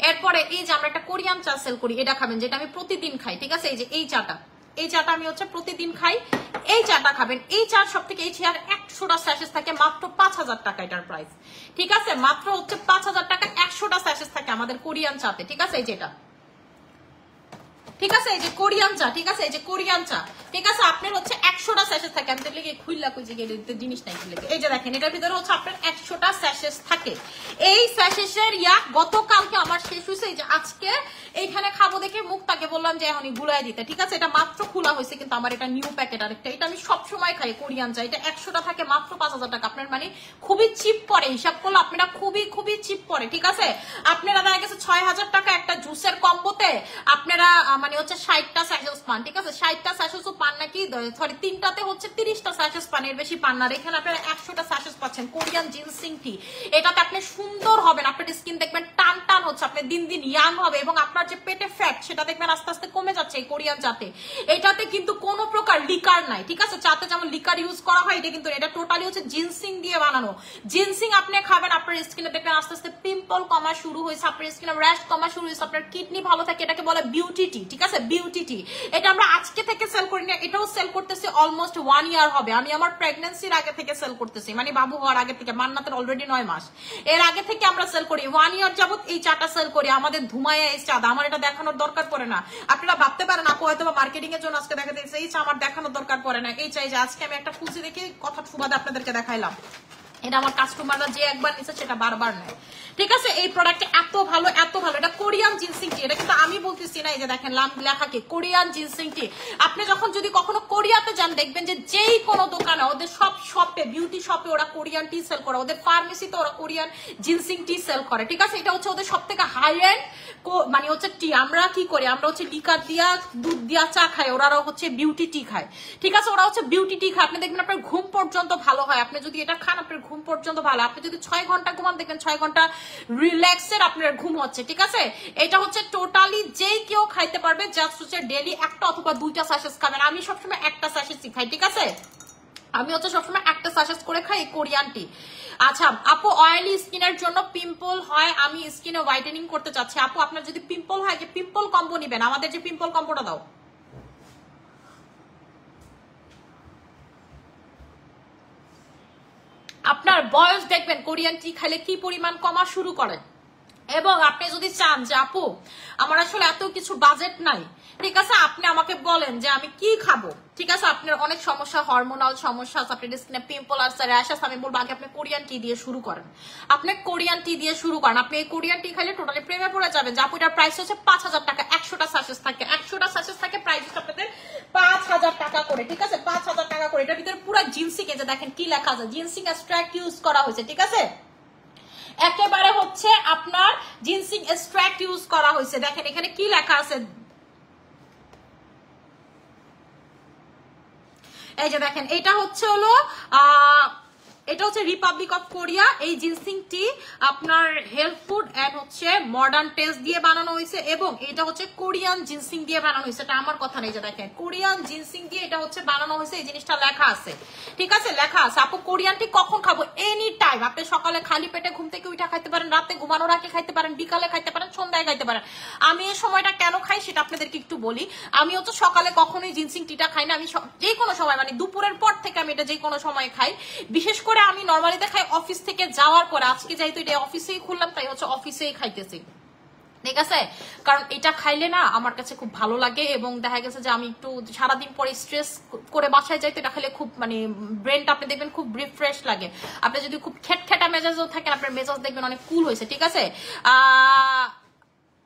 এরপরে এই যে আমরা একটা কোরিয়ান চা সেল করি, এটা খাবেন, যেটা আমি প্রতিদিন খাই। ঠিক আছে, এই যে এই চাটা আমি হচ্ছে প্রতিদিন খাই, এই চাটা খাবেন। এই চা সব থেকে এই চেয়ার 100টা স্যাশেস থাকে মাত্র 5000 টাকা এটার প্রাইস। ঠিক আছে, মাত্র হচ্ছে 5000 টাকা 100টা স্যাশেস থাকে আমাদের কোরিয়ান চাতে। ঠিক আছে, এই যেটা, ঠিক আছে, এই যে কোরিয়ান চা, ঠিক আছে, এই যে কোরিয়ান চা, ঠিক আছে, আপনার হচ্ছে 100টা স্যাশেস থাকে। আমি দেখলে খুললা কই যে জিনিস নাই, এই যে দেখেন এটার ভিতরে হচ্ছে আপনার 100টা স্যাশেস থাকে। এই স্যাশেসের গতকালকে আমার শেষ হয়েছে, এই যে আজকে এইখানে খাবো দেখে মুখটাকে বললাম যে এখনই গুলাই দিতে। ঠিক আছে, এটা মাত্র খোলা হয়েছে, কিন্তু আমার এটা নিউ প্যাকেট আরেকটা। এটা আমি সবসময় খাই কোরিয়ান চা, এটা 100টা থাকে মাত্র 5000 টাকা। আপনার মানে খুবই চিপ পড়ে, হিসাব করলে আপনারা খুবই চিপ পড়ে। ঠিক আছে, আপনারা দেখা গেছে 6000 টাকা একটা জুসের কম্বোতে আপনারা মানে হচ্ছে 60টা স্যাশেস পান, ঠিক আছে? 60টা স্যাশেসও পান নাকি, সরি 3টাতে হচ্ছে 30টা স্যাশেস পান, এর বেশি পান না। এখানে আপনারা 100টা স্যাশেস পাচ্ছেন কোরিয়ান জিনসিং টি। এটাতে আপনি সুন্দর হবেন, আপনার স্কিন দেখবেন টান টান হচ্ছে, আপনি দিন দিন ইয়াং হবে এবং আপনার যে পেটে ফ্যাট সেটা দেখবেন আস্তে আস্তে কমে যাচ্ছে এই কোরিয়ান চাতে। এটাতে কিন্তু কোনো প্রকার লিকার নাই, ঠিক আছে? চাতে যেমন লিকার ইউজ করা হয় এটা কিন্তু এটা টোটালি হচ্ছে জিনসিং দিয়ে বানানো। জিনসিং আপনি খাবেন, আপনার স্কিনে দেখবেন আস্তে আস্তে পিম্পল কমা শুরু হয়েছে, আপনার স্কিনে র্যাশ কমা শুরু হয়েছে, আপনার কিডনি ভালো থাকে, এটাকে বলে বিউটি টি, ঠিক আছে? বিউটি টি। এটা আমরা আজকে থেকে সেল করি না, এটাও সেল করতেছি অলমোস্ট 1 ইয়ার হবে। আমি আমার প্রেগন্যান্সির আগে থেকে সেল করতেছি, মানে বাবু হওয়ার আগে থেকে, মান্নাতের অলরেডি 9 মাস, এর আগে থেকে আমরা সেল করি। 1 ইয়ার যাবত এই চাটা সেল করি, আমাদের ধুমায়া এই চা। আমার এটা দেখানোর দরকার পড়ে না। আপনারা ভাবতে পারেন আপু হয়তো মার্কেটিং এর জন্য আজকে দেখাতে এই চা আমার দেখানোর দরকার পড়ে না। এই চাই যে আজকে আমি একটা খুশি দেখে কথা সুবাদে আপনাদেরকে দেখাইলাম। এটা আমার কাস্টমাররা যে একবার নিচ্ছে সেটা বারবার নেয়, ঠিক আছে? এই প্রোডাক্ট এত ভালো, এত ভালো। এটা কোরিয়ান জিনসিং টি, এটা কিন্তু আমি বলতেছি না, এই যে দেখেন লেখা কি কোরিয়ান জিনসিং টি। আপনি যখন যদি কখনো কোরিয়াতে যান দেখবেন যে যেই কোনো দোকানে, ওদের সব শপে, বিউটি শপে ওরা কোরিয়ান টি সেল করে, ওদের ফার্মেসিতে ওরা কোরিয়ান জিনসিং টি সেল করে, ঠিক আছে? এটা হচ্ছে ওদের সব থেকে হাই এন্ড মানে হচ্ছে টি। আমরা কি করি, আমরা হচ্ছে লিকার দিয়া দুধ দিয়া চা খাই, ওরা হচ্ছে বিউটি টি খায়, ঠিক আছে? ওরা হচ্ছে বিউটি টি খায়। আপনি দেখবেন আপনার ঘুম পর্যন্ত ভালো হয়, আপনি যদি এটা খান আপনার ঘুম পর্যন্ত ভালো। আপনি যদি 6 ঘন্টা ঘুমান দেখবেন 6 ঘন্টা রিল্যাক্সের আপনার ঘুম হচ্ছে, ঠিক আছে? এটা হচ্ছে টোটালি যেই কেউ খাইতে পারবে, জাস্ট হচ্ছে ডেইলি একটা অথবা 2টা স্যাশেস খাবেন। আমি সবসময় একটা স্যাশেসই খাই, ঠিক আছে? আমি হচ্ছে সবসময় একটা সাজেস্ট করে খাই কোরিয়ান টি। আচ্ছা আপু, অয়েলি স্কিনের জন্য পিম্পল হয়, আমি স্কিনে হোয়াইটেনিং করতে চাচ্ছি। আপু আপনার যদি পিম্পল হয়, যে পিম্পল কম্বো নিবেন, আমাদের যে পিম্পল কম্বোটা দাও। আপনার বয়স দেখবেন কোরিয়ান টি খাইলে কি পরিমাণ কমা শুরু করে। এবং আপনি যদি চান যে আপু আমার আসলে এত কিছু বাজেট নাই, ঠিক আছে, আপনি আমাকে বলেন যে আমি কি খাবো, ঠিক আছে? আপনার অনেক সমস্যা, হরমোনাল সমস্যা আছে, আপনার স্কিনে পিম্পল আসছে, র্যাশ আছে, আমি বলবো আগে আপনি কোরিয়ান টি দিয়ে শুরু করেন। আপনি কোরিয়ান টি দিয়ে শুরু করেন, আপনি এই কোরিয়ান টি খাইলে টোটালি প্রেমে পড়ে যাবেন। যে আপু এটার প্রাইস হচ্ছে 5000 টাকা, 100টা সাজেস থাকে, 100টা সাজেস থাকে, প্রাইস হচ্ছে আপনাদের 5000 টাকা করে, ঠিক আছে? 5000 টাকা করে। এটার ভিতরে পুরো জিনসিং, এই যে দেখেন কি লেখা আছে, জিনসিং এক্সট্রাক্ট ইউজ করা হয়েছে, ঠিক আছে? একেবারে হচ্ছে আপনার জিনসিং এক্সট্রাক্ট ইউজ করা হয়েছে। দেখেন এখানে কি লেখা আছে, এই যে দেখেন, এটা হচ্ছে হলো এটা হচ্ছে রিপাবলিক অফ কোরিয়া। এই জিনসিং টি আপনার হেলথ ফুড এন্ড হচ্ছে মডার্ন টেস্ট দিয়ে বানানো হয়েছে এবং এটা হচ্ছে কোরিয়ান জিনসিং দিয়ে বানানো হয়েছে। এটা আমার কথা নেই, যে দেখেন কোরিয়ান জিনসিং দিয়ে এটা হচ্ছে বানানো হয়েছে, এই জিনিসটা লেখা আছে, ঠিক আছে? লেখা আছে। আপু কোরিয়ান টি কখন খাবো? Any time. আপনি সকালে খালি পেটে ঘুম থেকে উঠে খাইতে পারেন, রাতে ঘুমানোর আগে খাইতে পারেন, বিকালে খাইতে পারেন, সন্ধ্যায় খাইতে পারেন। আমি এই সময়টা কেন খাই সেটা আপনাদেরকে একটু বলি। আমি হচ্ছে সকালে কখনোই জিনসিং টিটা খাই না, আমি যে কোনো সময়, মানে দুপুরের পর থেকে আমি এটা যে কোনো সময় খাই। বিশেষ করে আমি নরমালি দেখাই অফিস থেকে যাওয়ার পরে, আজকে যেহেতু এটা অফিসেই খুললাম তাই হচ্ছে অফিসেই খাইতেছি, ঠিক আছে? কারণ এটা খাইলে না আমার কাছে খুব ভালো লাগে এবং দেখা গেছে যে আমি একটু সারাদিন পরে স্ট্রেস করে বাসায় যাই, তো এটা খেলে খুব মানে ব্রেনটা আপনি দেখবেন খুব রিফ্রেশ লাগে। আপনি যদি খুব খেটখেটা মেজাজও থাকেন, আপনার মেজাজ দেখবেন অনেক কুল হয়েছে, ঠিক আছে?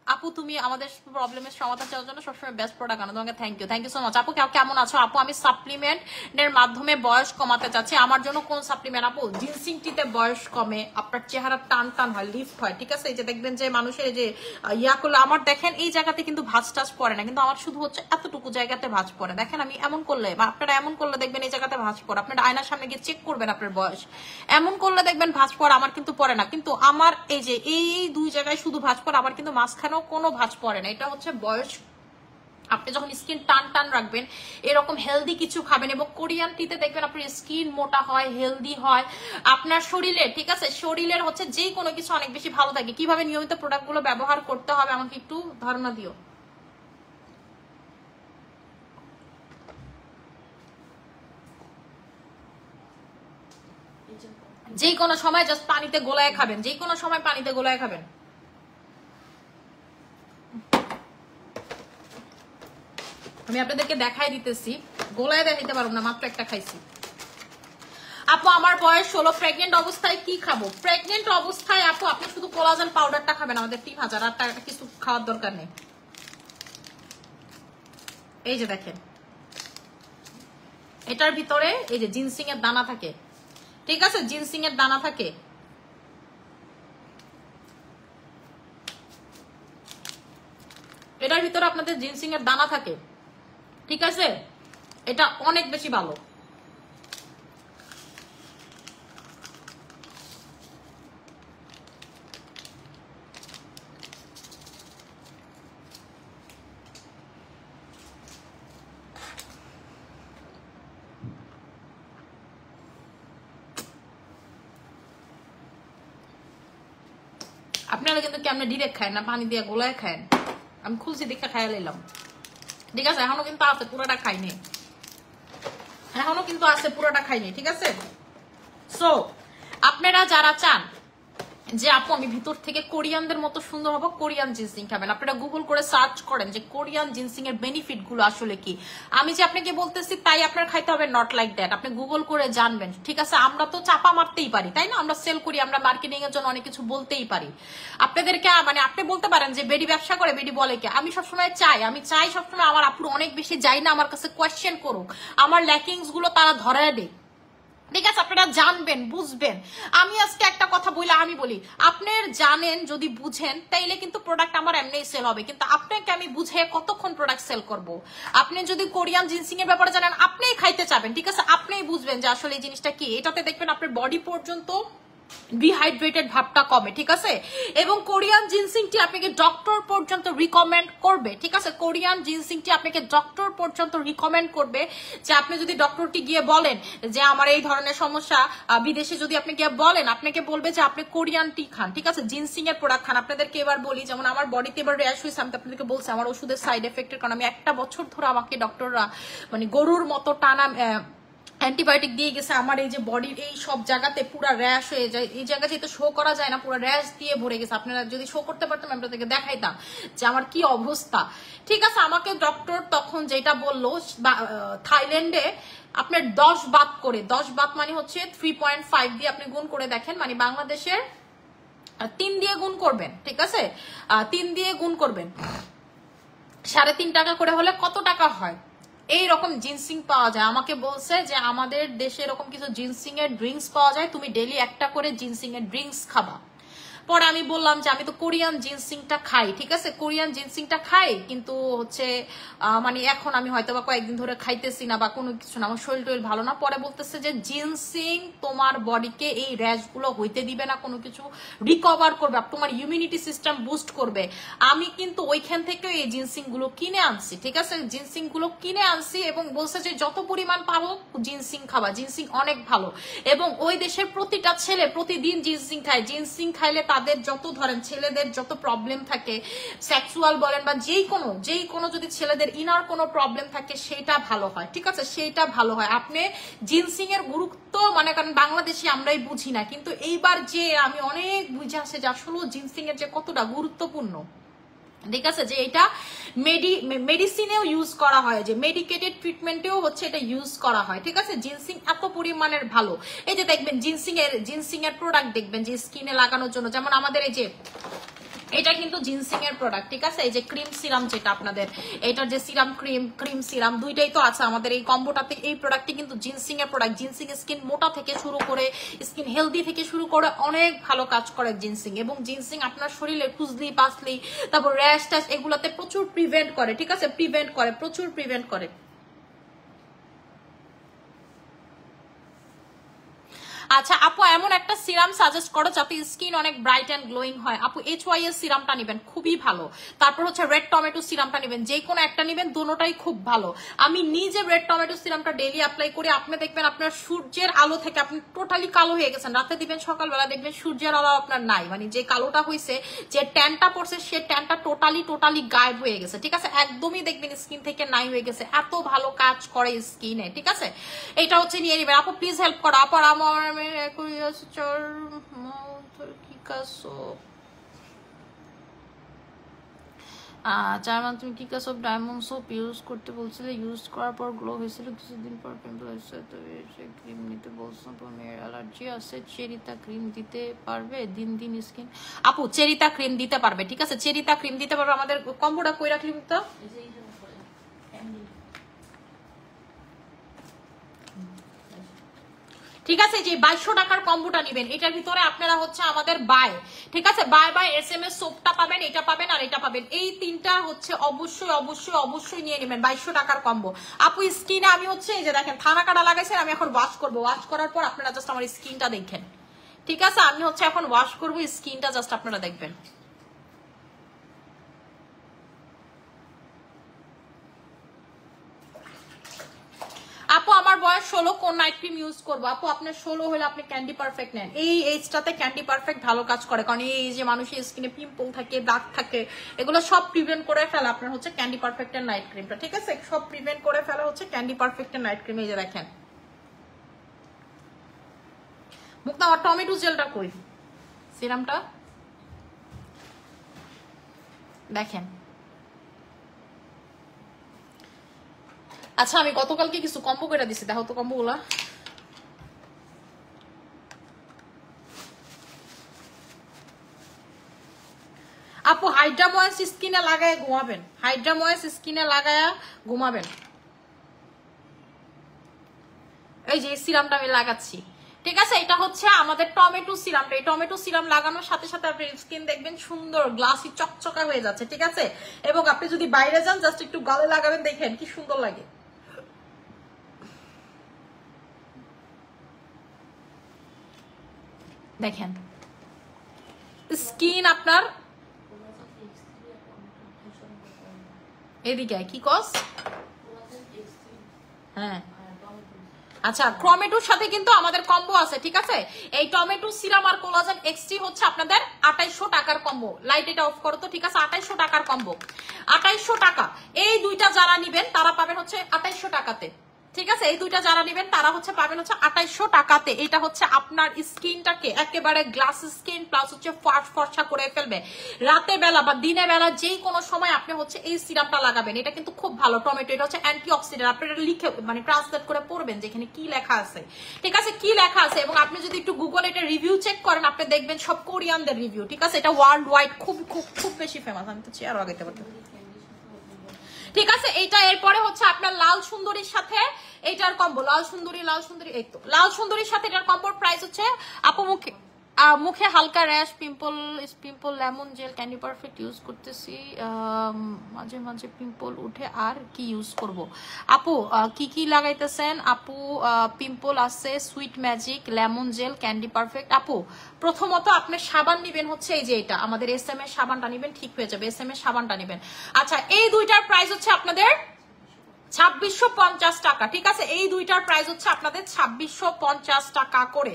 আপু তুমি আমাদের প্রবলেমের সমাধান চাওয়ার জন্য সবসময় বেস্ট প্রোডাক্ট আনো, তোমাকে থ্যাংক ইউ সো মাচ। আপু কেমন আছো? আপু আমি সাপ্লিমেন্টের মাধ্যমে বয়স কমাতে চাচ্ছি, আমার জন্য কোন সাপ্লিমেন্ট? আপু জিনসিং টিতে বয়স কমে, আপনার চেহারা টান টান হয়, লিফট হয়, ঠিক আছে? এই যে দেখবেন যে মানুষের যে ইয়া করলে, আমার দেখেন এই জায়গাতে কিন্তু ভাঁজ টাজ পড়ে না, কিন্তু আমার শুধু হচ্ছে এতটুকু জায়গাতে ভাঁজ পড়ে। দেখেন আমি এমন করলে বা আপনারা এমন করলে দেখবেন এই জায়গাতে ভাঁজ পড়ে, আপনারা আয়নার সামনে গিয়ে চেক করবেন আপনার বয়স, এমন করলে দেখবেন ভাঁজ পড়ে। আমার কিন্তু পড়ে না, কিন্তু আমার এই যে এই দুই জায়গায় শুধু ভাঁজ পড়ে, আমার কিন্তু মাঝখানেও কোনো ভাঁজ পড়ে না। এটা হচ্ছে বয়স। আপনি যখন স্কিন টান টান রাখবেন, এরকম হেলদি কিছু খাবেন এবং কোরিয়ান টিতে দেখবেন আপনার স্কিন মোটা হয়, হেলদি হয়, আপনার শরীরে, ঠিক আছে? শরীরের হচ্ছে যে কোনো কিছু অনেক বেশি ভালো থাকে। কিভাবে নিয়মিত প্রোডাক্টগুলো ব্যবহার করতে হবে আমাকে একটু ধারণা দিও। যে কোনো সময় জাস্ট পানিতে গোলায় খাবেন, যে কোনো সময় পানিতে গোলায় খাবেন। আমি আপনাদেরকে দেখাই দিতেছি, গোলায় দেখাইতে পারবো না, মাত্র একটা খাইছি। আপু আমার বয়স 16, প্রেগনেন্ট অবস্থায় কি খাবো? প্রেগনেন্ট অবস্থায় আপু আপনি শুধু কোলাজেন পাউডারটা খাবেন, আমাদের 3000, আর টাকা কিছু খাওয়ার দরকার নেই। এই যে দেখেন এটার ভিতরে এই যে জিনসিং এর দানা থাকে, ঠিক আছে? জিনসিং এর দানা থাকে। এটার এটার ভিতরে আপনাদের জিনসিং এর দানা থাকে, ঠিক আছে? এটা অনেক বেশি ভালো। আপনারা কিন্তু কেমনে ডিরেক্ট খায় না পানি দিয়ে গোলায় খায়? আমি খুলছি দেখে খাইয়া নিলাম, ঠিক আছে? এখনো কিন্তু আছে, পুরোটা খাইনি, এখনো কিন্তু আছে, পুরোটা খাইনি, ঠিক আছে? সো আপনারা যারা চান যে আপু আমি ভিতর থেকে কোরিয়ানদের মতো সুন্দর হবো, কোরিয়ান জিনসিং খাবেন, আপনারা গুগল করে সার্চ করেন যে কোরিয়ান জিনসিং এর বেনিফিট গুলো আসলে কি। আমি যে আপনাকে বলতেছি তাই আপনার খাইতে হবে, নট লাইক দ্যাট। আপনি গুগল করে জানবেন, ঠিক আছে? আমরা তো চাপা মারতেই পারি, তাই না? আমরা সেল করি, আমরা মার্কেটিং এর জন্য অনেক কিছু বলতেই পারি। আপনাদেরকে মানে আপনি বলতে পারেন যে বেডি ব্যবসা করে, বেডি বলে কি? আমি সবসময় চাই সবসময় আমার আপুর অনেক বেশি যাই না আমার কাছে কোয়েশ্চেন করুক, আমার ল্যাকিংস গুলো তারা ধরায় দেয়, ঠিক আছে? আপনারা জানবেন, বুঝবেন। আমি আজকে একটা কথা বলি, আমি বলি আপনার জানেন যদি বুঝেন তাইলে কিন্তু প্রোডাক্ট আমার এমনিই সেল হবে, কিন্তু আপনাকে আমি বুঝে কতক্ষণ প্রোডাক্ট সেল করব? আপনি যদি কোরিয়ান জিনসিং এর ব্যাপারে জানেন, আপনিই খাইতে চাবেন, ঠিক আছে? আপনিই বুঝবেন যে আসলে এই জিনিসটা কি। এটাতে দেখবেন আপনার বডি পর্যন্ত ডিহাইড্রেটেড ভাবটা কমে, ঠিক আছে? এবং কোরিয়ান জিনসিংটি আপনাকে ডক্টর পর্যন্ত রিকমেন্ড করবে, ঠিক আছে? কোরিয়ান জিনসিংটি আপনাকে ডক্টর পর্যন্ত রিকমেন্ড করবে, যে আপনি যদি ডক্টরকে গিয়ে বলেন যে আমার এই ধরনের সমস্যা, বিদেশে যদি আপনি গিয়ে বলেন, আপনাকে বলবে যে আপনি কোরিয়ান টি খান, ঠিক আছে? জিনসিং এর প্রোডাক্ট খান। আপনাদেরকে এবার বলি, যেমন আমার বডিতে এবার র্যাশ হয়েছে, আমি আপনাদেরকে বলছি আমার ওষুধের সাইড এফেক্টের কারণে আমি 1 বছর ধরে আমাকে ডক্টররা মানে গরুর মতো টানা অ্যান্টিবায়োটিক দিয়ে গেছে। আমার এই যে বডির এই সব জায়গাতে পুরো র্যাশ হয়ে যায়, এই জায়গা যেহেতু শো করা যায় না, পুরো র্যাশ দিয়ে ভরে গেছে। আপনারা যদি শো করতে পারতাম আমি আপনাদেরকে দেখাইতাম যে আমার কি অবস্থা, ঠিক আছে? আমাকে ডক্টর তখন যেটা বললো, থাইল্যান্ডে আপনার 10 বাত করে, 10 বাত মানে হচ্ছে 3.5 দিয়ে আপনি গুণ করে দেখেন, মানে বাংলাদেশের 3 দিয়ে গুণ করবেন, ঠিক আছে? 3 দিয়ে গুণ করবেন, 3.5 টাকা করে হলে কত টাকা হয়? এই রকম জিনসিং পাওয়া যায়। আমাকে বলছে যে আমাদের দেশে এরকম কিছু জিনসিং এর ড্রিঙ্কস পাওয়া যায়, তুমি ডেইলি 1টা করে জিনসিং এর ড্রিঙ্কস খাবা। পরে আমি বললাম যে আমি তো কোরিয়ান জিনসিংটা খাই, ঠিক আছে? কোরিয়ান জিনসিংটা খাই, কিন্তু হচ্ছে মানে এখন আমি হয়তো বা কয়েকদিন ধরে খাইতেছি না বা কোনো কিছু না, আমার শরীর টরীর ভালো না। পরে বলতেছে যে জিনসিং তোমার বডিকে এই র্যাশ গুলো হইতে দিবে না, কোনো কিছু রিকভার করবে, তোমার ইমিউনিটি সিস্টেম বুস্ট করবে। আমি কিন্তু ওইখান থেকে এই জিনসিং গুলো কিনে আনছি, ঠিক আছে? জিনসিং গুলো কিনে আনছি এবং বলছে যে যত পরিমাণ পারো জিনসিং খাবা, জিনসিং অনেক ভালো। এবং ওই দেশের প্রতিটা ছেলে প্রতিদিন জিনসিং খায়। জিনসিং খাইলে তাদের যত ধরেন ছেলেদের যত প্রবলেম থাকে, সেক্সুয়াল বলেন বা যেই কোনো যদি ছেলেদের ইনার কোনো প্রবলেম থাকে সেটা ভালো হয়, ঠিক আছে? সেটা ভালো হয়। আপনি জিনসিং এর গুরুত্ব মানে কারণ বাংলাদেশি আমরাই বুঝি না, কিন্তু এইবার যে আমি অনেক বুঝে আসে যে আসলে জিনসিং এর যে কতটা গুরুত্বপূর্ণ, ঠিক আছে? যে এটা মেডিসিনেও ইউজ করা হয়, যে মেডিকেটেড ট্রিটমেন্টেও হচ্ছে এটা ইউজ করা হয়, ঠিক আছে? জিনসিং এত পরিমাণের ভালো। এই যে দেখবেন জিনসিং এর প্রোডাক্ট দেখবেন যে স্কিনে লাগানোর জন্য, যেমন আমাদের এই যে এটা কিন্তু জিনসিং এর প্রোডাক্ট, ঠিক আছে? এই যে ক্রিম সিরাম যেটা আপনাদের, এটার যে সিরাম ক্রিম সিরাম দুইটাই তো আছে আমাদের এই কম্বোটাতে। এই প্রোডাক্টটি কিন্তু জিনসিং এর প্রোডাক্ট। জিনসিং স্কিন মোটা থেকে শুরু করে স্কিন হেলদি থেকে শুরু করে অনেক ভালো কাজ করে জিনসিং। এবং জিনসিং আপনার শরীরে খুজলি পাসলি তারপর র্যাশ ট্যাশ এগুলাতে প্রচুর প্রিভেন্ট করে, ঠিক আছে? প্রচুর প্রিভেন্ট করে। আচ্ছা আপু এমন একটা সিরাম সাজেস্ট করো যাতে স্কিন অনেক ব্রাইট এন্ড গ্লোয়িং হয়। আপু HYS সিরামটা নেবেন, খুবই ভালো। তারপর হচ্ছে রেড টমেটো সিরামটা নেবেন, যে কোনো একটা নেবেন, দুটোটাই খুব ভালো। আমি নিজে রেড টমেটো সিরামটা ডেইলি অ্যাপ্লাই করি। আপনি দেখবেন আপনার সূর্যের আলো থেকে আপনি টোটালি কালো হয়ে গেছেন, রাতে দিবেন সকালবেলা দেখবেন সূর্যের আলো আপনার নাই, মানে যে কালোটা হয়েছে, যে ট্যানটা পড়ছে সে ট্যানটা টোটালি গায়েব হয়ে গেছে, ঠিক আছে? একদমই দেখবেন স্কিন থেকে নাই হয়ে গেছে, এত ভালো কাজ করে স্কিনে, ঠিক আছে? এটা হচ্ছে নিয়ে নেবেন। আপু প্লিজ হেল্প করো। আপু আমার তুমি কি কাজ ডায়মন্ড সোপ ইউজ করতে বলছিলে, ইউজ করার পর গ্লো হয়েছিল, কিছুদিন পর পিম্পল হয়েছে, তো ক্রিম নিতে বলছো, মেয়ের অ্যালার্জি আছে, চেরিতা ক্রিম দিতে পারবে দিন স্কিন? আপু চেরিতা ক্রিম দিতে পারবে, ঠিক আছে? চেরিতা ক্রিম দিতে পারবে। আমাদের কম্বোটা কই রাখলি তো, ঠিক আছে, যে 2200 টাকার কম্বোটা নেবেন এটার ভিতরে আপনারা হচ্ছে আমাদের বাই, ঠিক আছে, বাই SMS সোপটা পাবেন, এটা পাবেন আর এটা পাবেন, এই তিনটা হচ্ছে অবশ্যই অবশ্যই অবশ্যই নিয়ে নেবেন 2200 টাকার কম্বো। আপু স্কিনে আমি হচ্ছে এই যে দেখেন থানা কাটা লাগাইছেন, আমি এখন ওয়াশ করব, ওয়াশ করার পর আপনারা জাস্ট আমার স্কিনটা দেখেন, ঠিক আছে, আমি হচ্ছে এখন ওয়াশ করব, স্কিনটা জাস্ট আপনারা দেখবেন। আপু আমার বয়স 16, কোন নাইট ক্রিম ইউজ করবো? আপু আপনার 16 হলে আপনি ক্যান্ডি পারফেক্ট নেন, এই এজটাতে ক্যান্ডি পারফেক্ট ভালো কাজ করে, কারণ এই যে মানুষের স্কিনে পিম্পল থাকে, দাগ থাকে, এগুলো সব প্রিভেন্ট করে ফেলে আপনার হচ্ছে ক্যান্ডি পারফেক্টের নাইট ক্রিমটা, ঠিক আছে, সব প্রিভেন্ট করে ফেলা হচ্ছে ক্যান্ডি পারফেক্টের নাইট ক্রিম। এই যে দেখেন মুক্তা, আমার টমেটো জেলটা কই, সিরামটা দেখেন। আচ্ছা আমি গতকালকে কিছু কম্বো করে দিছি, দেখো তো কম্বো গুলা। আপু হাইড্রা ময়েস স্কিনে লাগায় ঘুমাবেন, হাইড্রা ময়েস স্কিনে লাগায় ঘুমাবেন। এই যে সিরামটা আমি লাগাচ্ছি, ঠিক আছে, এটা হচ্ছে আমাদের টমেটো সিরামটা, এই টমেটো সিরাম লাগানোর সাথে সাথে আপনার স্কিন দেখবেন সুন্দর গ্লাসি চকচকা হয়ে যাচ্ছে, ঠিক আছে, এবং আপনি যদি বাইরে যান জাস্ট একটু গালে লাগাবেন, দেখেন কি সুন্দর লাগে। দেখেন স্কিন আপনার এদিকে কি কস, হ্যাঁ আচ্ছা টমেটোর সাথে কিন্তু আমাদের কম্বো আছে, ঠিক আছে, এই টমেটো সিরাম আর কোলাজেন এক্সটি হচ্ছে আপনাদের 2800 টাকার কম্বো। লাইট এটা অফ করো তো, ঠিক আছে, 2800 টাকার কম্বো, 2800 টাকা। এই দুইটা যারা নিবেন তারা পাবেন হচ্ছে 2800 টাকাতে, ঠিক আছে, এই দুইটা যারা নিবেন তারা হচ্ছে পাবেন হচ্ছে 2800 টাকাতে। এটা হচ্ছে আপনার স্কিনটাকে একেবারে গ্লাস স্কিন প্লাস হচ্ছে ফর্সা করে ফেলবে, রাতে বেলা বা দিনের বেলা যেই কোনো সময় আপনি হচ্ছে এই সিরামটা লাগাবেন, এটা কিন্তু খুব ভালো টমেটো, এটা হচ্ছে অ্যান্টি অক্সিডেন্ট, আপনি এটা লিখে মানে ট্রান্সলেট করে পড়বেন যেখানে কি লেখা আছে, ঠিক আছে, কি লেখা আছে, এবং আপনি যদি একটু গুগল এটা রিভিউ চেক করেন আপনি দেখবেন সব কোরিয়ানদের রিভিউ, ঠিক আছে, এটা ওয়ার্ল্ড ওয়াইড খুব খুব খুব বেশি ফেমাস। আমি তো চেয়ার আগাইতে পারতাম, ঠিক আছে, এইটা এরপরে হচ্ছে আপনার লাল সুন্দরীর সাথে এইটার কম্বো, লাল সুন্দরী এই তো লাল সুন্দরীর সাথে এটার কম্বোর প্রাইস হচ্ছে আপু মুখে হালকা rash pimple lemon gel candy perfect use করতেছি, মাঝে মাঝে পিম্পল উঠে, আর কি ইউজ করব আপু? কি লাগাইতেছেন আপু? পিম্পল আছে sweet magic lemon gel candy perfect. আপু প্রথমত আপনি সাবান নিবেন হচ্ছে এই যে এটা আমাদের SM এর সাবানটা নিবেন, ঠিক হয়ে যাবে, SM এর সাবানটা নিবেন। আচ্ছা এই দুইটার প্রাইস হচ্ছে আপনাদের 2650 টাকা, ঠিক আছে, এই দুইটার প্রাইস হচ্ছে আপনাদের 2650 টাকা করে,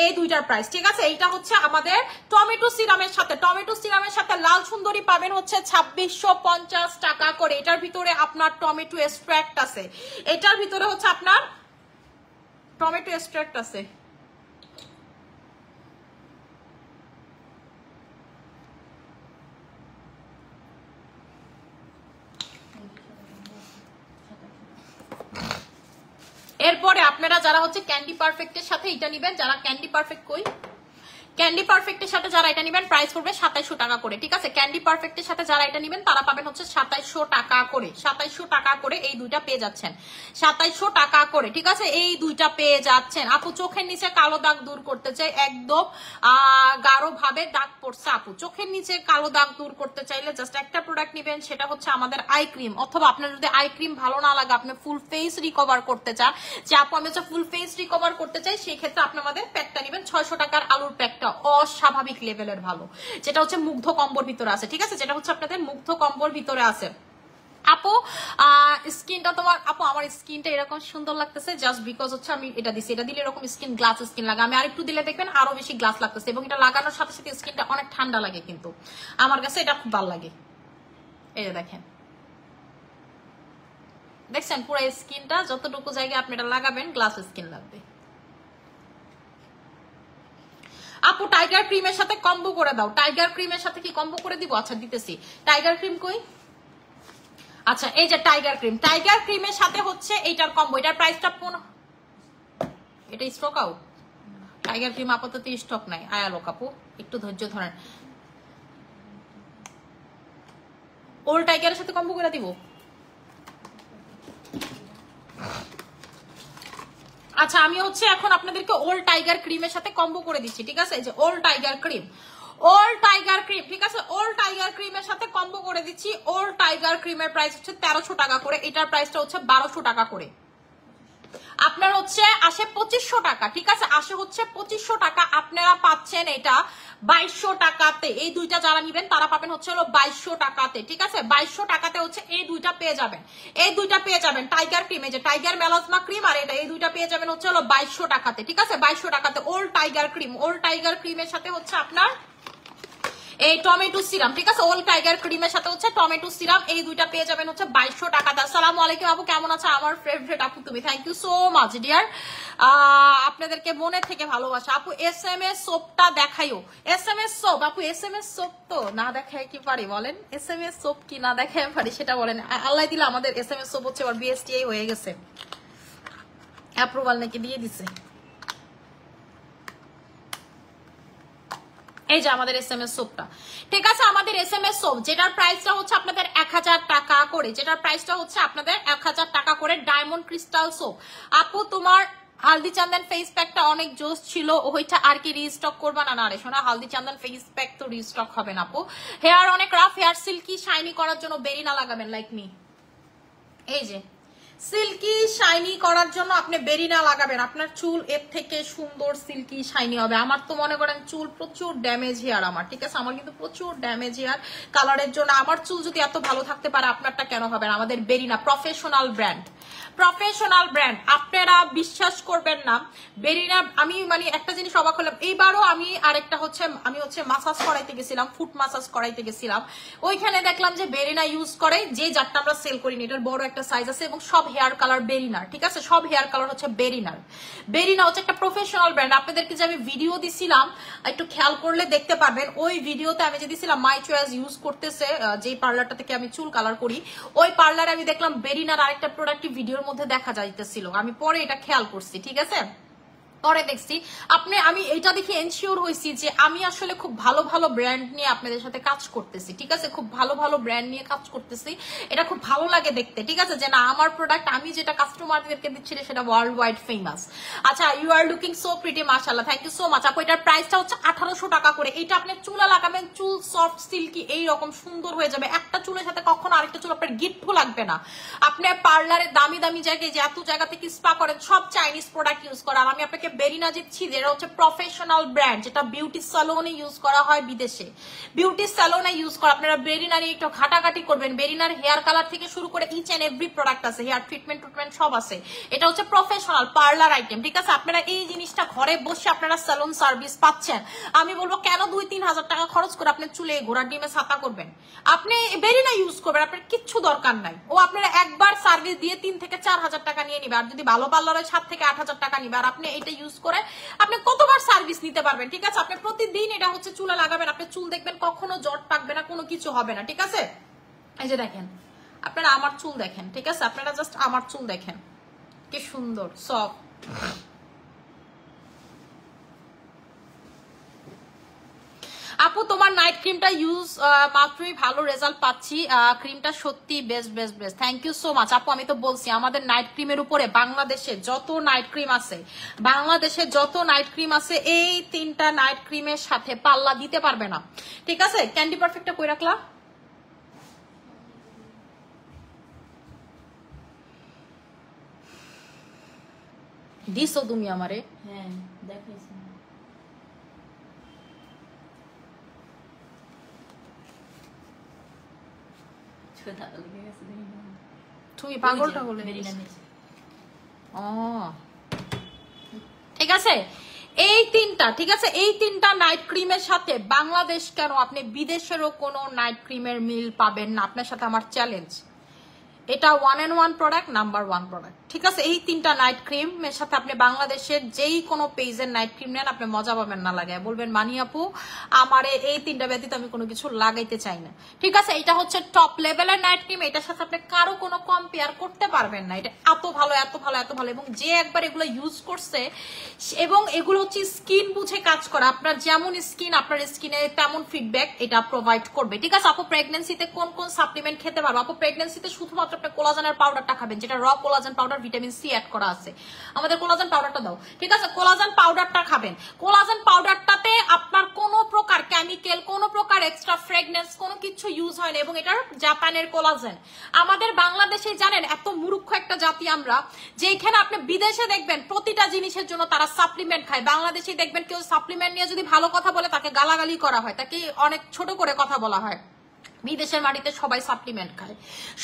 এই দুইটার প্রাইস, ঠিক আছে। এইটা হচ্ছে আমাদের টমেটো সিরামের সাথে লাল সুন্দরী পাবেন হচ্ছে 2650 টাকা করে। এটার ভিতরে আপনার টমেটো এক্সট্রাক্ট আছে, এটার ভিতরে হচ্ছে আপনার টমেটো এক্সট্রাক্ট আছে। এরপরে আপনারা যারা হচ্ছে ক্যান্ডি পারফেক্টের সাথে এটা নিবেন, যারা ক্যান্ডি পারফেক্ট ক্যান্ডি পারফেক্টের সাথে যারা এটা নিবেন প্রাইস পড়বে 2700 টাকা করে, ঠিক আছে, ক্যান্ডি পারফেক্টের সাথে যারা এটা নিবেন তারা পাবেন হচ্ছে 2700 টাকা করে, 2700 টাকা করে এই দুইটা পেয়ে যাচ্ছেন, 2700 টাকা করে, ঠিক আছে, এই দুইটা পেয়ে যাচ্ছেন। আপু চোখের নিচে কালো দাগ দূর করতে চাই, একদম গাঢ় ভাবে দাগ পড়ছে, আপু চোখের নিচে কালো দাগ দূর করতে চাইলে জাস্ট একটা প্রোডাক্ট নিবেন, সেটা হচ্ছে আমাদের আই ক্রিম, অথবা আপনার যদি আই ক্রিম ভালো না লাগে আপনি ফুল ফেস রিকভার করতে চান, যে আপু আমি হচ্ছে ফুল ফেস রিকভার করতে চাই, সেই ক্ষেত্রে আপনি আমাদের প্যাকটা নিবেন 600 টাকার আলুর প্যাকটা, অস্বাভাবিক লেভেলের ভালো, যেটা হচ্ছে মুগ্ধ কম্বোর ভিতরে আছে, ঠিক আছে, যেটা হচ্ছে আপনাদের মুগ্ধ কম্বোর ভিতরে আছে। আপু স্কিনটা তোমার, আপু আমার স্কিনটা এরকম সুন্দর লাগতেছে জাস্ট বিকজ হচ্ছে আমি এটা দিছি, এটা দিলে এরকম স্কিন গ্লাস স্কিন লাগে, আমি আরেকটু দিলে দেখবেন আরো বেশি গ্লাস লাগতেছে, এবং এটা লাগানোর সাথে সাথে স্কিনটা অনেক ঠান্ডা লাগে, কিন্তু আমার কাছে এটা খুব ভালো লাগে। এই যে দেখেন, দেখছেন পুরো স্কিনটা যতটুকু জায়গায় আপনি এটা লাগাবেন গ্লাস স্কিন লাগবে। আপু টাইগার ক্রিমের সাথে কম্বো করে দাও, টাইগার ক্রিমের সাথে কি কম্বো করে দিব? আচ্ছা দিতেছি, টাইগার ক্রিম কই? আচ্ছা এই যে টাইগার ক্রিমের সাথে হচ্ছে এইটার কম্বো, এটার প্রাইসটা এটা স্টক আউট, টাইগার ক্রিম আপাতত স্টক নাই, আয়ালো কাপু একটু ধৈর্য ধরেন, ওল টাইগারের সাথে কম্বো করে দিব। আচ্ছা আমি হচ্ছে এখন আপনাদেরকে ওল্ড টাইগার ক্রিমের সাথে কম্বো করে দিচ্ছি, ঠিক আছে? এই যে old tiger cream, old tiger cream, ঠিক আছে? ওল্ড টাইগার ক্রিমের সাথে কম্বো করে দিচ্ছি। ওল্ড টাইগার ক্রিমের প্রাইস হচ্ছে 1300 টাকা করে, এটার প্রাইসটা হচ্ছে 1200 টাকা করে। আপনার হচ্ছে আসে 2500 টাকা, ঠিক আছে? আসে হচ্ছে 2500 টাকা, আপনারা পাচ্ছেন এটা 2200 টাকাতে। এই দুইটা যারা নিবেন তারা পাবেন হচ্ছে হলো 2200 টাকাতে, ঠিক আছে? 2200 টাকাতে হচ্ছে এই দুইটা পেয়ে যাবেন, এই দুইটা পেয়ে যাবেন টাইগার ক্রিম, এই যে টাইগার মেলাজমা ক্রিম আর এটা, এই দুইটা পেয়ে যাবেন হচ্ছে হলো 2200 টাকাতে, ঠিক আছে? 2200 টাকাতে old tiger cream. Old tiger ক্রিমের সাথে হচ্ছে আপনার এই টমেটো সিরাম, ঠিক আছে? ওল্ড টাইগার ক্রিমের সাথে হচ্ছে টমেটো সিরাম, এই দুইটা পেয়ে যাবেন হচ্ছে 2200 টাকাতে। আসসালামু আলাইকুম আপু, কেমন আছে? আমার ফেভারিট আপু তুমি, thank you so much dear. আপনাদেরকে মনে থেকে ভালোবাসা আপু। SMS সোপটা দেখাইও, SMS সোপ আপু, SMS সোপ তো না দেখায় কি পারি বলেন? SMS সোপ কি না দেখায় পারি সেটা বলেন? আল্লাহ দিলে আমাদের SMS সোপ হচ্ছে আবার BSTA হয়ে গেছে, অ্যাপ্রুভাল নাকি দিয়ে দিছে। এই যে আমাদের SMS সোপটা, ঠিক আছে? আমাদের SMS সোপ যেটার প্রাইসটা হচ্ছে আপনাদের 1000 টাকা করে, যেটার প্রাইসটা হচ্ছে আপনাদের 1000 টাকা করে। ডায়মন্ড ক্রিস্টাল সোপ আপু, তোমার হালদি চন্দন ফেস প্যাকটা অনেক জোস ছিল, ওইটা আর কি রিস্টক করবা না? না রে শোনা, হালদি চন্দন ফেস প্যাক তো রিস্টক হবে না আপু। হেয়ার অনেক রাফ, হেয়ার সিল্কি শাইনি করার জন্য বেরিনা লাগাবেন লাইক মি। এই যে সিল্কি শাইনি করার জন্য আপনি বেরিনা লাগাবেন, আপনার চুল এর থেকে সুন্দর সিল্কি শাইনি হবে। আমার তো মনে করেন চুল প্রচুর ড্যামেজ হেয়ার আমার, ঠিক আছে? আমার কিন্তু প্রচুর ড্যামেজ হেয়ার, কালারের জন্য আমার চুল যদি এত ভালো থাকতে পারে আপনারটা কেন হবে না? আমাদের বেরিনা প্রফেশনাল ব্র্যান্ড, প্রফেশনাল ব্র্যান্ড, আপনারা বিশ্বাস করবেন না। বেরিনা আমি মানে একটা জিনিস অবাক হলাম, এইবারও আমি আরেকটা হচ্ছে আমি হচ্ছে মাসাজ করাইতে গেছিলাম, ফুট মাসাজ করাইতে গেছিলাম, ওইখানে দেখলাম যে বেরিনা ইউজ করে, যে যারটা আমরা সেল করিনি, এটার বড় একটা সাইজ আছে এবং সব হেয়ার কালার বেরিনার, ঠিক আছে? সব হেয়ার কালার হচ্ছে বেরিনার। বেরিনা হচ্ছে একটা প্রফেশনাল ব্র্যান্ড। আপনাদেরকে যে আমি ভিডিও দিছিলাম একটু খেয়াল করলে দেখতে পারবেন, ওই ভিডিওতে আমি যে দিছিলাম মাই চয়েস ইউজ করতেছে, যে পার্লারটা থেকে আমি চুল কালার করি, ওই পার্লারে আমি দেখলাম বেরিনার আরেকটা প্রোডাক্টিভ ভিডিওর মধ্যে দেখা যাইতেছিল, আমি পরে এটা খেয়াল করছি, ঠিক আছে? পরে দেখছি আমি এটা দেখে এনশিওর হয়েছি যে আমি আসলে খুব ভালো ভালো ব্র্যান্ড নিয়ে আপনাদের সাথে কাজ করতেছি, ঠিক আছে? খুব ভালো ভালো ব্র্যান্ড নিয়ে কাজ করতেছি, এটা খুব ভালো লাগে দেখতে, ঠিক আছে? যে না আমার প্রোডাক্ট আমি যেটা কাস্টমারদেরকে দিচ্ছি সেটা ওয়ার্ল্ড ওয়াইড ফেমাস। আচ্ছা, you are looking so pretty, মাশাআল্লাহ, থ্যাংক ইউ সো মাচ আপু। এটার প্রাইসটা হচ্ছে 1800 টাকা করে। এটা আপনি চুলে লাগাবেন, চুল সফট সিল্কি এইরকম সুন্দর হয়ে যাবে। একটা চুলের সাথে কখনো আরেকটা চুল আপনার গিফটও লাগবে না। আপনি পার্লারে দামি দামি জায়গায় যে এত জায়গা থেকে স্পা করেন, সব চাইনিজ প্রোডাক্ট ইউজ করেন। আমি আপনাকে বেরিনা দিচ্ছি, যেটা হচ্ছে প্রফেশনাল ব্র্যান্ড, যেটা বিউটি স্যালনে ইউজ করা হয়, বিদেশে বিউটি স্যালনে ইউজ করা। আপনারা বেরিনার একটু ঘাটাঘাটি করবেন, বেরিনার হেয়ার কালার থেকে শুরু করে ইচ এন্ড এভরি প্রোডাক্ট আছে, হেয়ার ট্রিটমেন্ট সব আছে। এটা হচ্ছে প্রফেশনাল পার্লার আইটেম, ঠিক আছে? আপনারা এই জিনিসটা ঘরে বসে আপনারা স্যালন সার্ভিস পাচ্ছেন। আমি বলবো কেন 2-3 হাজার টাকা খরচ করে আপনি চুলে ঘোড়ার ডিমে ছাতা করবেন? আপনি বেরিনা ইউজ করবেন, আপনার কিচ্ছু দরকার নাই। ও আপনারা একবার সার্ভিস দিয়ে 3 থেকে 4 হাজার টাকা নিয়ে নিবে, আর যদি ভালো পার্লার হয় 7 থেকে 8 হাজার টাকা নিবে। আর আপনি এটা ইউজ করে আপনি কতবার সার্ভিস নিতে পারবেন, ঠিক আছে? আপনি প্রতিদিন এটা হচ্ছে চুলে লাগাবেন, আপনি চুল দেখবেন কখনো জট পাকবে না, কোনো কিছু হবে না, ঠিক আছে? এই যে দেখেন, আপনারা আমার চুল দেখেন, ঠিক আছে? আপনারা জাস্ট আমার চুল দেখেন কি সুন্দর সফট। আপু তোমার নাইট ক্রিমটা ইউজ মাত্রই ভালো রেজাল্ট পাচ্ছি, ক্রিমটা সত্যি best best best, thank you so much আপু। আমি তো বলছি আমাদের নাইট ক্রিমের উপরে বাংলাদেশে যত নাইট ক্রিম আছে, বাংলাদেশে যত নাইট ক্রিম আছে, এই 3টা নাইট ক্রিমের সাথে পাল্লা দিতে পারবে না, ঠিক আছে? ক্যান্ডি পারফেক্টটা কই রাখলা? দিছো তুমি আমারে?
হ্যাঁ দেখাইছি।
তুমি পাগলটা হলে ও ঠিক আছে। এই 3টা, ঠিক আছে? এই 3টা নাইট ক্রিমের সাথে বাংলাদেশ কেন আপনি বিদেশেরও কোনো নাইট ক্রিমের মিল পাবেন না। আপনার সাথে আমার চ্যালেঞ্জ, এটা 1 and 1 প্রোডাক্ট, নাম্বার 1 প্রোডাক্ট, ঠিক আছে? এই 3টা নাইট ক্রিম এর সাথে আপনি বাংলাদেশের যেই কোনো পেজের নাইট ক্রিম নেন, আপনি মজা পাবেন না লাগায়, বলবেন মানি আপু আমারে এই 3টা ব্যতীত আমি কোনো কিছু লাগাইতে চাই না, ঠিক আছে? এটা হচ্ছে টপ লেভেলের নাইট ক্রিম, এটার সাথে আপনি কারো কোনো কম্পেয়ার করতে পারবেন না। এটা এত ভালো এত ভালো এত ভালো, এবং যে একবার এগুলো ইউজ করছে, এবং এগুলো হচ্ছে স্কিন বুঝে কাজ করা। আপনার যেমন স্কিন, আপনার স্কিনে তেমন ফিডব্যাক এটা প্রোভাইড করবে, ঠিক আছে? আপু প্রেগন্যান্সিতে কোন কোন সাপ্লিমেন্ট খেতে পারবো? আপু প্রেগন্যান্সিতে শুধুমাত্র আপনি কোলাজেনের পাউডারটা খাবেন, যেটা র collagen powder, vitamin C add করা আছে। আমাদের কোলাজেন পাউডারটা দাও, ঠিক আছে? কোলাজেন পাউডারটা খাবেন। কোলাজেন পাউডারটাতে আপনার কোনো প্রকার কেমিক্যাল, কোনো প্রকার এক্সট্রা ফ্রেগনেন্স, কোনো কিছু ইউজ হয় না, এবং এটার জাপানের কোলাজেন। আমাদের বাংলাদেশে জানেন এত মূর্খ একটা জাতি আমরা, যেখানে আপনি বিদেশে দেখবেন প্রতিটা জিনিসের জন্য তারা সাপ্লিমেন্ট খায়, বাংলাদেশে দেখবেন কেউ সাপ্লিমেন্ট নিয়ে যদি ভালো কথা বলে তাকে গালাগালি করা হয়, তাকে অনেক ছোট করে কথা বলা হয়। বিদেশের মাটিতে সবাই সাপ্লিমেন্ট খায়,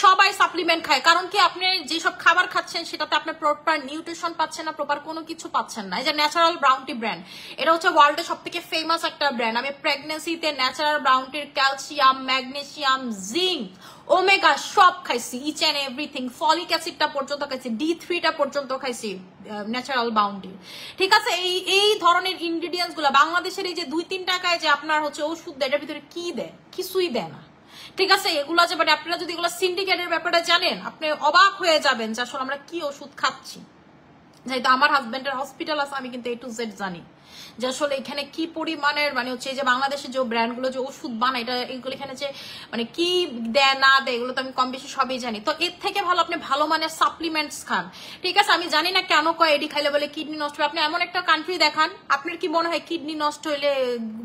সবাই সাপ্লিমেন্ট খায়। কারণ কি, আপনি যেসব খাবার খাচ্ছেন সেটাতে আপনি প্রপার নিউট্রিশন পাচ্ছেন না, প্রপার কোনো কিছু পাচ্ছেন না। এই যে ন্যাচারাল ব্রাউনটি ব্র্যান্ড, এটা হচ্ছে ওয়ার্ল্ডের সব থেকে ফেমাস একটা ব্র্যান্ড। আমি প্রেগনেন্সিতে ন্যাচারাল ব্রাউনটির ক্যালসিয়াম, ম্যাগনেসিয়াম, জিঙ্ক, ওমেগা সব খাইছি, ইচ অ্যান্ড এভরিথিং। ফলিক অ্যাসিডটা পর্যন্ত খাইছি, D3টা পর্যন্ত খাইছি ন্যাচারাল বাউন্ডি, ঠিক আছে? এই ধরনের ইনগ্রিডিয়েন্টস গুলো বাংলাদেশের এই যে 2-3 টাকায় যে আপনার হচ্ছে ওষুধ দেয়, এটার ভিতরে কি দেয়? কিছুই দেয় না, ঠিক আছে? এগুলো যে মানে আপনারা যদি এগুলো সিন্ডিকেটের ব্যাপারে জানেন, আপনি অবাক হয়ে যাবেন যে আসলে আমরা কি ওষুধ খাচ্ছি। যেহেতু আমার হাজবেন্ডের হসপিটাল আছে, আমি কিন্তু A to Z জানি যে আসলে এখানে কি পরিমাণের মানে হচ্ছে যে বাংলাদেশের যে ব্র্যান্ডগুলো যে ওষুধ বানায়, এটা এগুলো এখানে যে মানে কি দেয় না দেয়, এগুলো তো আমি কম বেশি সবই জানি। তো এর থেকে ভালো আপনি ভালো মানের সাপ্লিমেন্টস খান, ঠিক আছে? আমি জানি না কেন কয় এডি খাইলে বলে কিডনি নষ্ট হয়। আপনি এমন একটা কান্ট্রি দেখান, আপনার কি মনে হয় কিডনি নষ্ট হইলে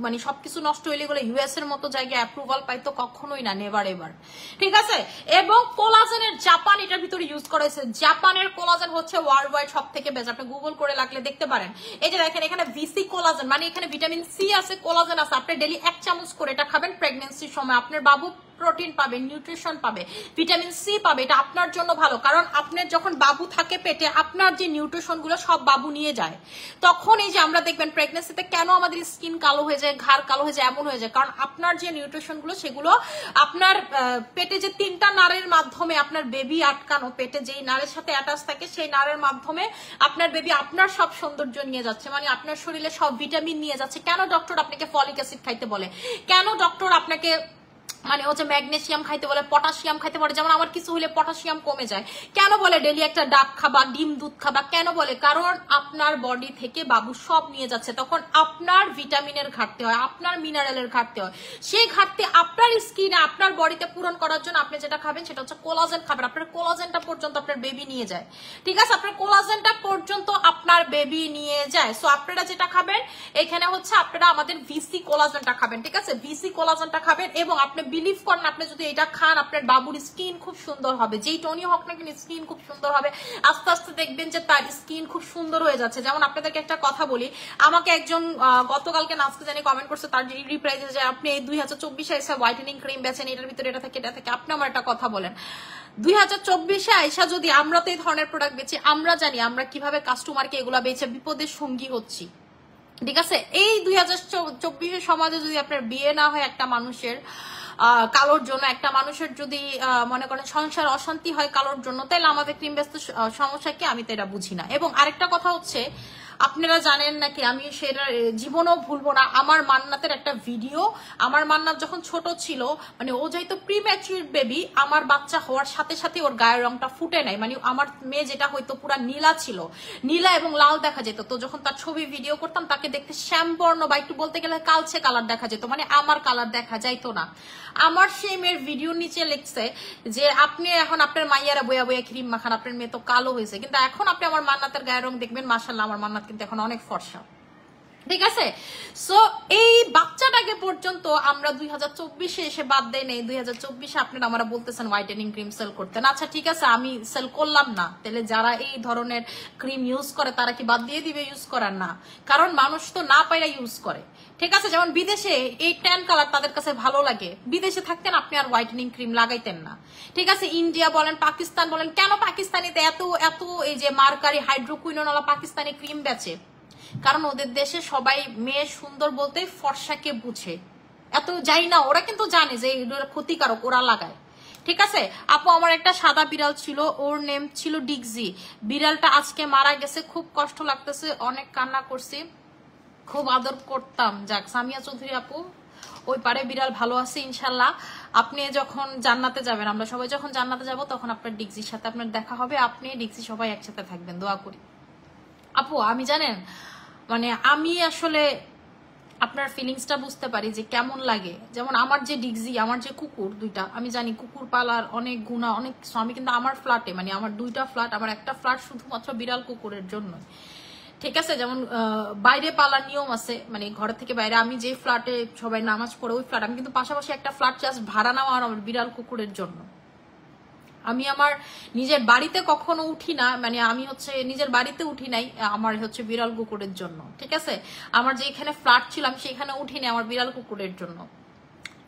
মানে সবকিছু নষ্ট হইলে এগুলো US এর মতো জায়গায় অ্যাপ্রুভাল পাই? তো কখনোই না, নেভার এভার, ঠিক আছে? এবং কোলাজেনের জাপান এটার ভিতরে ইউজ করা হয়েছে। জাপানের কোলাজেন হচ্ছে ওয়ার্ল্ড ওয়াইড সব থেকে বেস্ট, আপনি গুগল করে লাগলে দেখতে পারেন। এই যে দেখেন এখানে ভিসি কোলাজেন, মানে এখানে ভিটামিন সি আছে, কোলাজেন আছে। আপনি ডেইলি 1 চামচ করে এটা খাবেন প্রেগন্যান্সির সময়, আপনার বাবু প্রোটিন পাবে, নিউট্রিশন পাবে, ভিটামিন সি পাবে। এটা আপনার জন্য ভালো, কারণ আপনার যখন বাবু থাকে পেটে, আপনার যে নিউট্রিশন গুলো সব বাবু নিয়ে যায়। তখন এই যে আমরা দেখবেন প্রেগন্যান্সিতে কেন আমাদের স্কিন কালো হয়ে যায়, ঘাড় কালো হয়ে যায়, এমন হয়ে যায়, কারণ আপনার যে নিউট্রিশন গুলো সেগুলো আপনার পেটে যে 3টা নাড়ের মাধ্যমে আপনার বেবি আটকানো, পেটে যেই নাড়ের সাথে অ্যাটাচ থাকে সেই নাড়ের মাধ্যমে আপনার বেবি আপনার সব সৌন্দর্য নিয়ে যাচ্ছে, মানে আপনার শরীরে সব ভিটামিন নিয়ে যাচ্ছে। কেন ডক্টর আপনাকে ফলিক অ্যাসিড খাইতে বলে? কেন ডক্টর আপনাকে মানে হচ্ছে ম্যাগনেসিয়াম খাইতে বলে, পটাশিয়াম খাইতে বলে? যেমন আমার কিছু হলে পটাশিয়াম কমে যায়, কেন বলে ডেইলি একটা ডাব খাবা, ডিম দুধ খাবা, কেন বলে? কারণ আপনার বডি থেকে বাবু সব নিয়ে যাচ্ছে, তখন আপনার ভিটামিনের ঘাটতি হয়, আপনার মিনারেলের ঘাটতি হয়। সেই ঘাটতি আপনার স্কিনে, আপনার বডিতে পূরণ করার জন্য আপনি যেটা খাবেন সেটা হচ্ছে কোলাজেন খাবেন। আপনার কোলাজেনটা পর্যন্ত আপনার বেবি নিয়ে যায়, ঠিক আছে? আপনার কোলাজেনটা পর্যন্ত আপনার বেবি নিয়ে যায়। সো আপনারা যেটা খাবেন এখানে হচ্ছে আপনারা আমাদের ভিসি কোলাজেনটা খাবেন, ঠিক আছে? ভিসি কোলাজেনটা খাবেন, এবং আপনি বিলিভ করেন আপনি যদি এটা খান আপনার বাবুর স্কিন খুব সুন্দর হবে। যেই টনি হোক না কিন্তু স্কিন খুব সুন্দর হবে, আস্তে আস্তে দেখবেন যে তার স্কিন খুব সুন্দর হয়ে যাচ্ছে। যেমন আপনাদেরকে একটা কথা বলি, আমাকে একজন গতকালকে নাচকে জানি কমেন্ট করছে, তার রিপ্লাই যে আপনি 2024-এ এসে হোয়াইটেনিং ক্রিম বেচেন, এটার ভিতরে এটা থাকে এটা থাকে। আপনি আমার একটা কথা বলেন, 2024-এ আইসা যদি আমরা তো এই ধরনের প্রোডাক্ট বেচি, আমরা জানি আমরা কিভাবে কাস্টমারকে এগুলা বেচে বিপদের সঙ্গী হচ্ছি, ঠিক আছে? এই 2024-এর সমাজে যদি আপনার বিয়ে না হয় একটা মানুষের কালোর জন্য, একটা মানুষের যদি মনে করেন সংসার অশান্তি হয় কালোর জন্য, তাহলে আমাদের ক্রিম ব্যস্ত সমস্যা কি? আমি তো এটা বুঝি না। এবং আরেকটা কথা হচ্ছে, আপনারা জানেন নাকি, আমি সেটা জীবনেও ভুলবো না, আমার মান্নাতের একটা ভিডিও। আমার মান্নাত যখন ছোট ছিল, মানে ও যেহেতু প্রিম্যাচুর বেবি, আমার বাচ্চা হওয়ার সাথে সাথে ওর গায়ের রংটা ফুটে নাই, মানে আমার মেয়ে যেটা হয়তো পুরা নীলা ছিল, নীলা এবং লাল দেখা যেত। তো যখন তার ছবি ভিডিও করতাম তাকে দেখতে শ্যামবর্ণ বা একটু বলতে গেলে কালচে কালার দেখা যেত, মানে আমার কালার দেখা যাইতো না। আমার সেই মেয়ের ভিডিওর নিচে লিখছে যে আপনি এখন আপনার মাইয়ারা বয়া বয়া ক্রিম মাখান, আপনার মেয়ে তো কালো হয়েছে। কিন্তু এখন আপনি আমার মান্নাতের গায়ের রং দেখবেন, মাশাআল্লাহ আমার মান্নাত কিন্তু এখন অনেক ফর্সা, ঠিক আছে? সো এই বাচ্চাটাকে পর্যন্ত আমরা 2024-এ এসে বাদ দেয় নেই। 2024-এ আপনারা আমরা বলতেছেন হোয়াইটেনিং ক্রিম সেল করতেন, আচ্ছা ঠিক আছে আমি সেল করলাম না, তাহলে যারা এই ধরনের ক্রিম ইউজ করে তারা কি বাদ দিয়ে দিবে ইউজ করার? না, কারণ মানুষ তো না পাইরা ইউজ করে, ঠিক আছে? যেমন বিদেশে এই ট্যান কালার তাদের কাছে ভালো লাগে, বিদেশে থাকতেন আপনি আর হোয়াইটেনিং ক্রিম লাগাইতেন না, ঠিক আছে? ইন্ডিয়া বলেন, পাকিস্তান বলেন, কেন পাকিস্তানিতে এত এত এই যে মার্কারি হাইড্রোকুইনোনওয়ালা পাকিস্তানি ক্রিম বেচে? কারণ ওদের দেশে সবাই মেয়ে সুন্দর বলতে ফর্সাকে বুঝে, এত যাই না, ওরা কিন্তু জানে যে এগুলো ক্ষতিকারক, ওরা লাগায়, ঠিক আছে? আপু আমার একটা সাদা বিড়াল ছিল, ওর নেম ছিল ডিগজি, বিড়ালটা আজকে মারা গেছে, খুব কষ্ট লাগতেছে, অনেক কান্না করছি, খুব আদর করতাম। যাক, সামিয়া চৌধুরী আপু, ওই পারে বিড়াল ভালো আছে ইনশাল্লাহ। আপনি যখন জান্নাতে যাবেন, আমরা সবাই যখন জান্নাতে যাব, তখন আপনার ডিগজির সাথে আপনার দেখা হবে, আপনি ডিগজি সবাই একসাথে থাকবেন, দোয়া করি। আপু আমি জানেন মানে আমি আসলে আপনার ফিলিংসটা বুঝতে পারি যে কেমন লাগে। যেমন আমার যে ডিগজি, আমার যে কুকুর দুইটা, আমি জানি কুকুর পালার অনেক গুণা অনেক কিছু। আমি কিন্তু আমার ফ্ল্যাটে মানে আমার দুইটা ফ্ল্যাট, আমার একটা ফ্ল্যাট শুধুমাত্র বিড়াল কুকুরের জন্য, ঠিক আছে। যেমন বাইরে পালার নিয়ম আছে, মানে ঘর থেকে বাইরে আমি যে ফ্ল্যাটে সবাই নামাজ পড়ে ওই ফ্ল্যাট, আমি কিন্তু পাশাপাশি একটা ফ্ল্যাট জাস্ট ভাড়া নেওয়া আমার বিড়াল কুকুরের জন্য। আমি আমার নিজের বাড়িতে কখনো উঠি না, মানে আমি হচ্ছে নিজের বাড়িতে উঠি নাই, আমার হচ্ছে বিড়াল কুকুরের জন্য, ঠিক আছে। আমার যে এখানে ফ্ল্যাট ছিলাম সেখানে উঠিনি আমার বিড়াল কুকুরের জন্য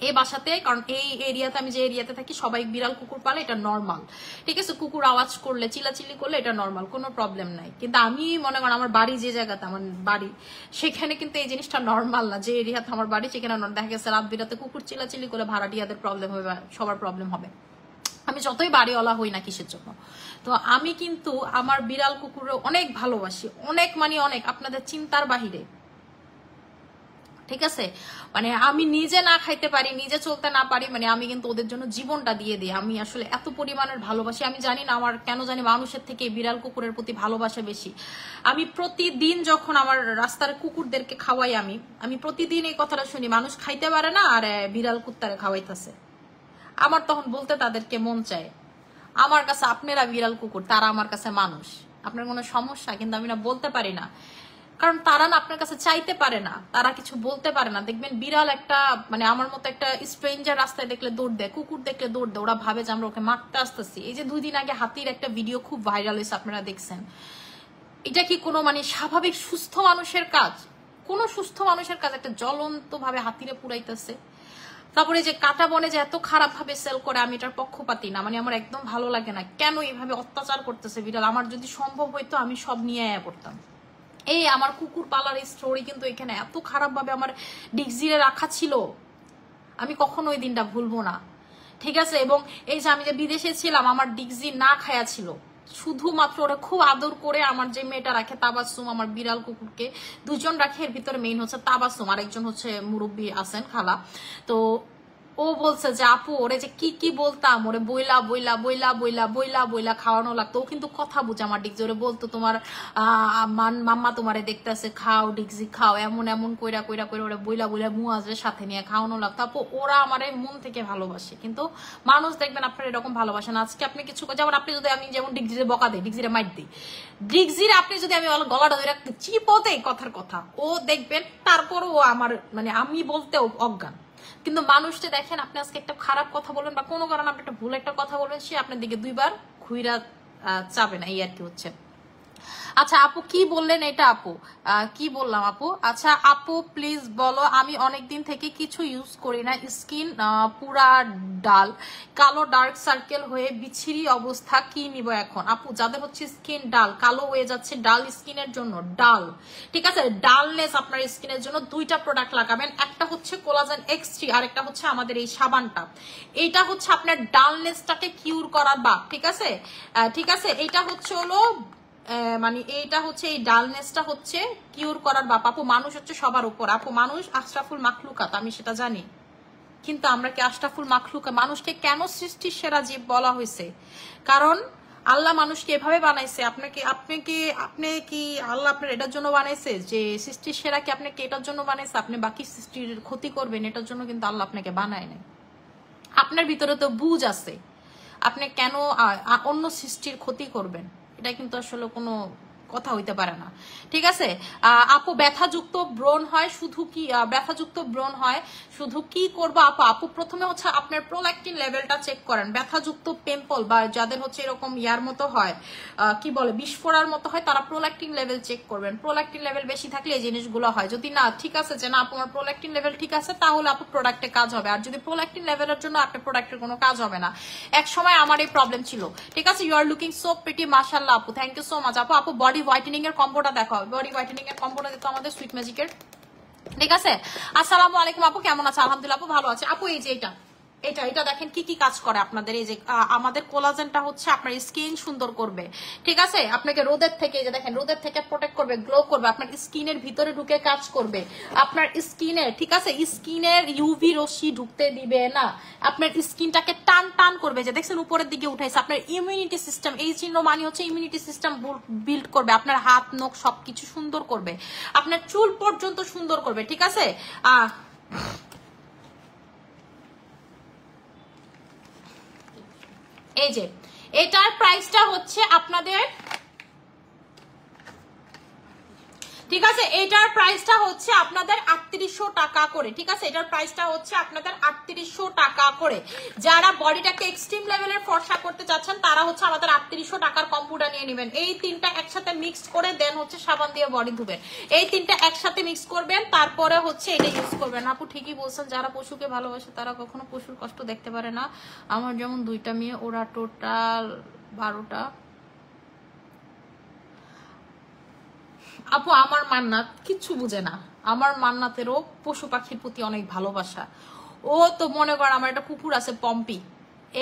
এই বাসাতে, কারণ এই এরিয়াতে আমি যে এরিয়াতে থাকি সবাই বিড়াল কুকুর পালে, এটা নর্মাল, ঠিক আছে। কুকুর আওয়াজ করলে চিল্লাচিল্লি করলে এটা নর্মাল, কোনো প্রবলেম নাই। কিন্তু আমি মনে করেন আমার বাড়ি যে জায়গাতে আমার বাড়ি সেখানে কিন্তু এই জিনিসটা নর্মাল না। যে এরিয়াতে আমার বাড়ি সেখানে দেখা গেছে রাত বিরাতে কুকুর চিল্লাচিল্লি করে ভাড়াটিয়াদের প্রবলেম হবে, সবার প্রবলেম হবে, আমি যতই বাড়িওয়ালা হই না কিসের জন্য। তো আমি কিন্তু আমার বিড়াল কুকুরও অনেক ভালোবাসি, অনেক মানে অনেক, আপনাদের চিন্তার বাহিরে, ঠিক আছে। মানে আমি নিজে না খাইতে পারি, নিজে চলতে না পারি, মানে আমি কিন্তু ওদের জন্য জীবনটা দিয়ে দিই। আমি আসলে এত পরিমাণের ভালোবাসি, আমি জানি না আমার কেন জানি মানুষের থেকে বিড়াল কুকুরের প্রতি ভালোবাসা বেশি। আমি প্রতিদিন যখন আমার রাস্তার কুকুরদেরকে খাওয়াই, আমি প্রতিদিন এই কথাটা শুনি, মানুষ খাইতে পারে না আর বিড়াল কুত্তারে খাওয়াইতেছে। আমার তখন বলতে তাদেরকে মন চায়, আমার কাছে আপনারা বিড়াল কুকুর, তারা আমার কাছে মানুষ, আপনার কোনো সমস্যা? কিন্তু আমি না বলতে পারি না, কারণ তারা না আপনার কাছে চাইতে পারে না, তারা কিছু বলতে পারে না। দেখবেন বিড়াল একটা মানে আমার মতো একটা স্ট্রেঞ্জার রাস্তায় দেখলে দৌড় দেয়, কুকুর দেখলে দৌড় দেয়, ওরা ভাবে যে আমরা ওকে মারতে আসতেছি। এই যে 2 দিন আগে হাতির একটা ভিডিও খুব ভাইরাল হয়েছে, আপনারা দেখছেন, এটা কি কোনো মানে স্বাভাবিক সুস্থ মানুষের কাজ? কোন সুস্থ মানুষের কাজ একটা জ্বলন্ত ভাবে হাতিরে পুরাইতেছে? তারপরে যে কাটা বনে যে এত খারাপ ভাবে সেল করে, আমি এটার পক্ষপাতি না, মানে আমার একদম ভালো লাগে না। কেন এইভাবে অত্যাচার করতেছে বিড়াল? আমার যদি সম্ভব হইতো আমি সব নিয়ে পড়তাম। এই আমার কুকুর পালার স্টোরি কিন্তু এখানে এত খারাপ ভাবে আমার ডিগজিরে রাখা ছিল, আমি কখনো ওই দিনটা ভুলবো না, ঠিক আছে। এবং এই যে আমি যে বিদেশে ছিলাম, আমার ডিগজি না খায়া ছিল, শুধুমাত্র ওরা খুব আদর করে। আমার যে মেয়েটা রাখে তাবাসুম, আমার বিড়াল কুকুরকে 2 জন রাখে, এর ভিতরে মেইন হচ্ছে তাবাসুম, আরেকজন হচ্ছে মুরব্বী আছেন খালা। তো ও বলছে যে আপু ওরে যে কি বলতাম, ওরে বইলা বইলা বইলা বইলা বইলা বইলা খাওয়ানো লাগতো। ও কিন্তু কথা বুঝে আমার ডিগজি, ওরে বলতো তোমার মাম্মা তোমারে দেখতেছে, খাও ডিগজি খাও, এমন এমন কইরা কইরা কইরা ওরে বইলা বইলা মুয়াজের সাথে নিয়ে খাওয়ানো লাগতো। আপু ওরা আমারে মন থেকে ভালোবাসে, কিন্তু মানুষ দেখবেন আপনার এরকম ভালোবাসেন। আজকে আপনি কিছু, যেমন আপনি যদি আমি যেমন ডিগজিরে বকা দেই, ডিগজিরে মাইট দিই, ডিগজিরে আপনি যদি আমি গলাটা ধরে রাখতে চিপোতে কথার কথা, ও দেখবেন তারপরও ও আমার মানে আমি বলতেও অজ্ঞান। কিন্তু মানুষটা দেখেন, আপনি আজকে একটা খারাপ কথা বলবেন বা কোনো কারণে আপনি একটা ভুল একটা কথা বলবেন, সে আপনার দিকে 2 বার ঘুইরা চাবে না, এই আর কি হচ্ছে। আচ্ছা আপু কি বললেন এটা? আপু কি বললাম আপু? আচ্ছা আপু প্লিজ বলো, আমি অনেকদিন থেকে কিছু ইউজ করি না, স্কিন পুরা ডাল, কালো ডার্ক সার্কেল হয়ে বিচ্ছিরি অবস্থা, কি নিব এখন? আপু যাদের হচ্ছে স্কিন ডাল কালো হয়ে যাচ্ছে, ডাল স্কিনের জন্য, ডাল ঠিক আছে, ডালনেস আপনার স্কিনের জন্য 2টা প্রোডাক্ট লাগাবেন। একটা হচ্ছে কোলাজেন X3, আর একটা হচ্ছে আমাদের এই সাবানটা। এইটা হচ্ছে আপনার ডালনেসটাকে কিউর করার বা, ঠিক আছে ঠিক আছে। এইটা হচ্ছে হলো মানে এইটা হচ্ছে এই ডালনেসটা হচ্ছে কিউর করার বাপ। আপু মানুষ হচ্ছে সবার উপর, আপু মানুষ আশরাফুল মাখলুকাত, আমি সেটা জানি, কিন্তু আমরা কি আশরাফুল মাখলুকাত? মানুষকে কেন সৃষ্টির সেরা জীব বলা হয়েছে? কারণ আল্লাহ মানুষকে এভাবে বানাইছে। আপনি কি আল্লাহ আপনার এটার জন্য বানাইছে যে সৃষ্টির সেরা কি আপনাকে এটার জন্য বানাইছে আপনি বাকি সৃষ্টির ক্ষতি করবেন? এটার জন্য কিন্তু আল্লাহ আপনাকে বানায় নাই। আপনার ভিতরে তো বুঝ আছে, আপনি কেন অন্য সৃষ্টির ক্ষতি করবেন? এটা কিন্তু আসলে কোনো কথা হইতে পারে না, ঠিক আছে। আপু ব্যথাযুক্ত ব্রণ হয় শুধু কি, ব্যথাযুক্ত ব্রণ হয় শুধু কি করবো আপু? আপু প্রথমে হচ্ছে আপনার প্রোল্যাকটিন লেভেলটা চেক করেন। ব্যথাযুক্ত পিম্পল বা যাদের হচ্ছে এরকম ইয়ার মতো হয়, কি বলে বিস্ফোরার মতো হয়, তারা প্রোল্যাকটিন লেভেল চেক করবেন। প্রোল্যাকটিন লেভেল বেশি থাকলে এই জিনিসগুলো হয়। যদি না ঠিক আছে যে না আপু আমার প্রোল্যাকটিন লেভেল ঠিক আছে, তাহলে আপু প্রোডাক্টে কাজ হবে। আর যদি প্রোল্যাকটিন লেভেলের জন্য আপনার প্রোডাক্টের কোনো কাজ হবে না। এক সময় আমার এই প্রবলেম ছিল, ঠিক আছে। You are looking so pretty, মাশাআল্লাহ আপু, থ্যাংক ইউ সো মাচ আপু। আপু বডি হোয়াইটেনিং এর কম্বোটা দেখো, বডি হোয়াইটেনিং এর কম্বোটা দিতে আমাদের সুইট ম্যাজিকের, ঠিক আছে। আসসালামু আলাইকুম আপু, কেমন আছে? আলহামদুলিল্লাহ আপু ভালো আছে। আপু এই যে এটা এটা এটা দেখেন কি কি কাজ করে আপনাদের। এই যে আমাদের কোলাজেনটা হচ্ছে আপনার স্কিন সুন্দর করবে, ঠিক আছে, আপনাকে রোদের থেকে, এই যে দেখেন রোদের থেকে প্রোটেক্ট করবে, গ্লো করবে, আপনার স্কিনের ভিতরে ঢুকে কাজ করবে, আপনার স্কিনে, ঠিক আছে, স্কিনের ইউভি রশ্মি ঢুকতে দিবে না, আপনার স্কিনটাকে টান টান করবে, যে দেখছেন উপরের দিকে উঠাইছে, আপনার ইমিউনিটি সিস্টেম, এই চিহ্ন মানে হচ্ছে ইমিউনিটি সিস্টেম বিল্ড করবে, আপনার হাত নখ সবকিছু সুন্দর করবে, আপনার চুল পর্যন্ত সুন্দর করবে, ঠিক আছে। এই যে এটার প্রাইসটা হচ্ছে আপনাদের, ঠিক আছে, এটার প্রাইসটা হচ্ছে আপনাদের 3800 টাকা করে, ঠিক আছে, এটার প্রাইসটা হচ্ছে আপনাদের 3800 টাকা করে। যারা বডিটাকে এক্সট্রিম লেভেলের ফর্সা করতে চাচ্ছেন তারা হচ্ছে আমাদের 3800 টাকার কম্বোটা নিয়ে নেবেন। এই তিনটা একসাথে মিক্স করে দেন হচ্ছে সাবান দিয়ে বডি ধুবেন, এই তিনটা একসাথে মিক্স করবেন, তারপরে হচ্ছে এটা ইউজ করবেন। আপু ঠিকই বলছেন, যারা পশুকে ভালোবাসে তারা কখনো পশুর কষ্ট দেখতে পারে না। আমার যেমন 2টা মেয়ে, ওরা টোটাল 12টা। আপু আমার মান্নাত কিচ্ছু বুঝে না, আমার মান্নাতেরও পশু পাখির প্রতি অনেক ভালোবাসা। ও তো মনে করেন আমার একটা কুকুর আছে পম্পি,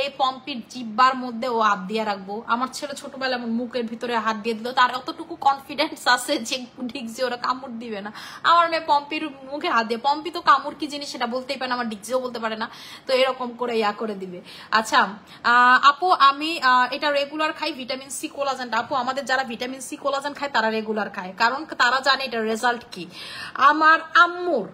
এই পম্পির জিব্বার মধ্যে ও হাত দিয়ে রাখবো। আমার ছেলে ছোটবেলা এমন মুখের ভিতরে হাত দিয়ে দিল, তার অতটুকু কনফিডেন্স আছে যে ডিগজি ওরা কামড় দিবে না। আমার মেয়ে পম্পির মুখে হাত দিয়ে, পম্পি তো কামড় কি জিনিস সেটা বলতেই পারে না, আমার ডিগজিও বলতে পারে না, তো এরকম করে ইয়া করে দিবে। আচ্ছা আপু আমি এটা রেগুলার খাই, ভিটামিন সি কোলাজেনটা। আপু আমাদের যারা ভিটামিন সি কোলাজেন খায় তারা রেগুলার খায়, কারণ তারা জানে এটার রেজাল্ট কি। আমার আম্মুর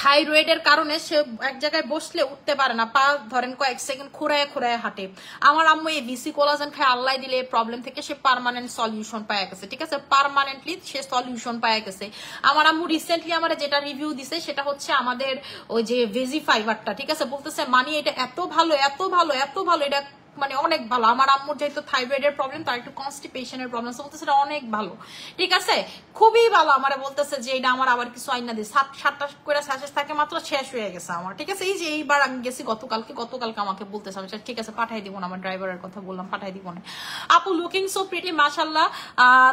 থাইরয়েডের কারণে সে এক জায়গায় বসলে উঠতে পারে না, পা ধরেন কয়েক সেকেন্ড খোঁড়ায় খোঁড়ায় হাঁটে। আমার আম্মু এই ভিসি কোলাজেন খায়, আল্লাহ দিলে এই প্রবলেম থেকে সে পার্মানেন্ট সলিউশন পাওয়া গেছে, ঠিক আছে, পার্মানেন্টলি সে সলিউশন পাওয়া গেছে। আমার আম্মু রিসেন্টলি আমার যেটা রিভিউ দিছে সেটা হচ্ছে আমাদের ওই যে ভেজি ফাইবারটা, ঠিক আছে, বলতেছে মানে এটা এত ভালো এত ভালো এত ভালো, এটা মানে অনেক ভালো। আমার আম্মুর যেহেতু থাইরয়েডের প্রবলেম, তার একটু কনস্টিপেশনের প্রবলেম, বলতেছে এটা অনেক ভালো, ঠিক আছে, খুবই ভালো। আমার বলতেছে যে এটা আমার আবার কিছু আইনা দিই, 7-8টা করে স্যাশেস থাকে মাত্র, শেষ হয়ে গেছে আমার, ঠিক আছে। এই যে এইবার আমি গেছি গতকালকে আমাকে বলতেছে, আমি ঠিক আছে পাঠাই দিব না, আমার ড্রাইভারের কথা বললাম পাঠাই দিব না। আপু লুকিং সো প্রিটি মাশাআল্লাহ,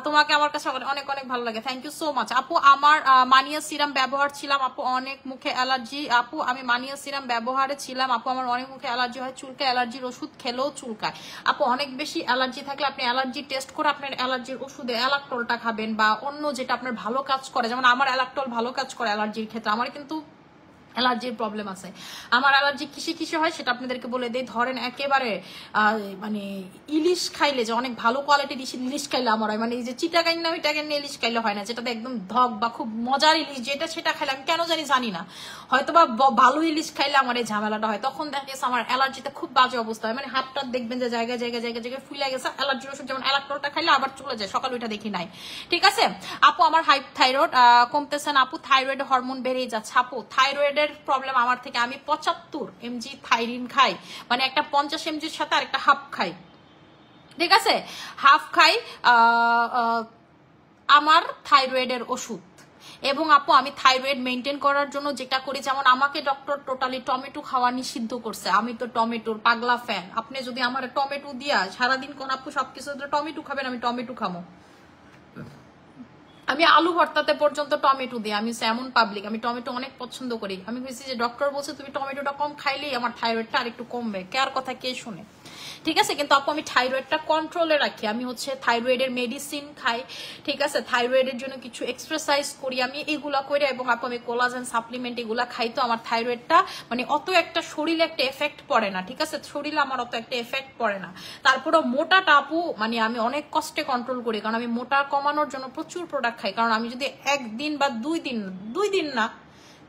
তোমাকে আমার কাছে অনেক অনেক ভালো লাগে, থ্যাংক ইউ সো মাচ। আপু আমার মানিয়া সিরাম ব্যবহার ছিলাম, আপু অনেক মুখে অ্যালার্জি। আপু আমি মানিয়া সিরাম ব্যবহারে ছিলাম, আপু আমার অনেক মুখে অ্যালার্জি হয়, চুলকে অ্যালার্জির ওষুধ খেলেও চুলকায়। আপু অনেক বেশি অ্যালার্জি থাকলে আপনি অ্যালার্জি টেস্ট করে আপনার অ্যালার্জির ওষুধে অ্যালাক্টলটা খাবেন, বা অন্য যেটা আপনার ভালো কাজ করে, যেমন আমার অ্যালাক্টল ভালো কাজ করে অ্যালার্জির ক্ষেত্রে। আমার কিন্তু অ্যালার্জির প্রবলেম আছে। আমার অ্যালার্জি কিসে কিসে হয় সেটা আপনাদেরকে বলে দেই। ধরেন একেবারে মানে ইলিশ খাইলে, যে অনেক ভালো কোয়ালিটির ইলিশ খাইলে আমার হয়, মানে এই যে চিটাগাং না ওইটাগাং ইলিশ খাইলে হয় না, যেটাতে একদম ধক বা খুব মজার ইলিশ যেটা, সেটা খাইলে আমি কেন জানি না, হয়তো বা ভালো ইলিশ খাইলে আমার এই ঝামেলাটা হয়। তখন দেখা গেছে আমার অ্যালার্জিতে খুব বাজে অবস্থা হয়, মানে হাতটা দেখবেন যে জায়গায় জায়গায় জায়গায় জায়গায় ফুলে গেছে। অ্যালার্জির ওষুধ যেমন অ্যালাক্টলটা খাইলে আবার চলে যায়, সকাল ওইটা দেখি নাই, ঠিক আছে। আপু আমার হাই থাইরয়েড কমতেছে না, আপু থাইরয়েড হরমোন বেড়েই যাচ্ছে। আপু থাইরয়েডের প্রবলেম আমার থেকে, আমি 75 mg থাইরিন খাই, মানে একটা 50 mgর সাথে আর একটা হাফ খাই, ঠিক আছে, হাফ খাই আমার থাইরয়েডের ওষুধ। এবং আপু আমি থাইরয়েড মেনটেন করার জন্য যেটা করি, যেমন আমাকে ডক্টর টোটালি টমেটো খাওয়া নিষিদ্ধ করছে, আমি তো টমেটোর পাগলা ফ্যান। আপনি যদি আমার টমেটো দিয়া সারাদিন কোন আপু সবকিছু টমেটো খাবেন, আমি টমেটো খাবো, আমি আলু ভর্তাতে পর্যন্ত টমেটো দিই, আমি এমন পাবলিক, আমি টমেটো অনেক পছন্দ করি। আমি বলছি যে ডক্টর বলছে তুমি টমেটোটা কম খাইলেই আমার থাইরয়েডটা আর একটু কমবে, কার কথা কে শুনে, ঠিক আছে। কিন্তু আপু আমি থাইরয়েডটা কন্ট্রোলে রাখি, আমি হচ্ছে থাইরয়েডের মেডিসিন খাই, ঠিক আছে, থাইরয়েডের জন্য কিছু এক্সারসাইজ করি, আমি এগুলা করি, এবং আপু আমি কোলাজেন সাপ্লিমেন্ট এগুলা খাই। তো আমার থাইরয়েডটা মানে অত একটা শরীরে একটা এফেক্ট পড়ে না, ঠিক আছে, শরীরে আমার অত একটা এফেক্ট পড়ে না। তারপরে মোটাটা আপু মানে আমি অনেক কষ্টে কন্ট্রোল করি, কারণ আমি মোটা কমানোর জন্য প্রচুর প্রোডাক্ট খাই। কারণ আমি যদি একদিন বা দুই দিন না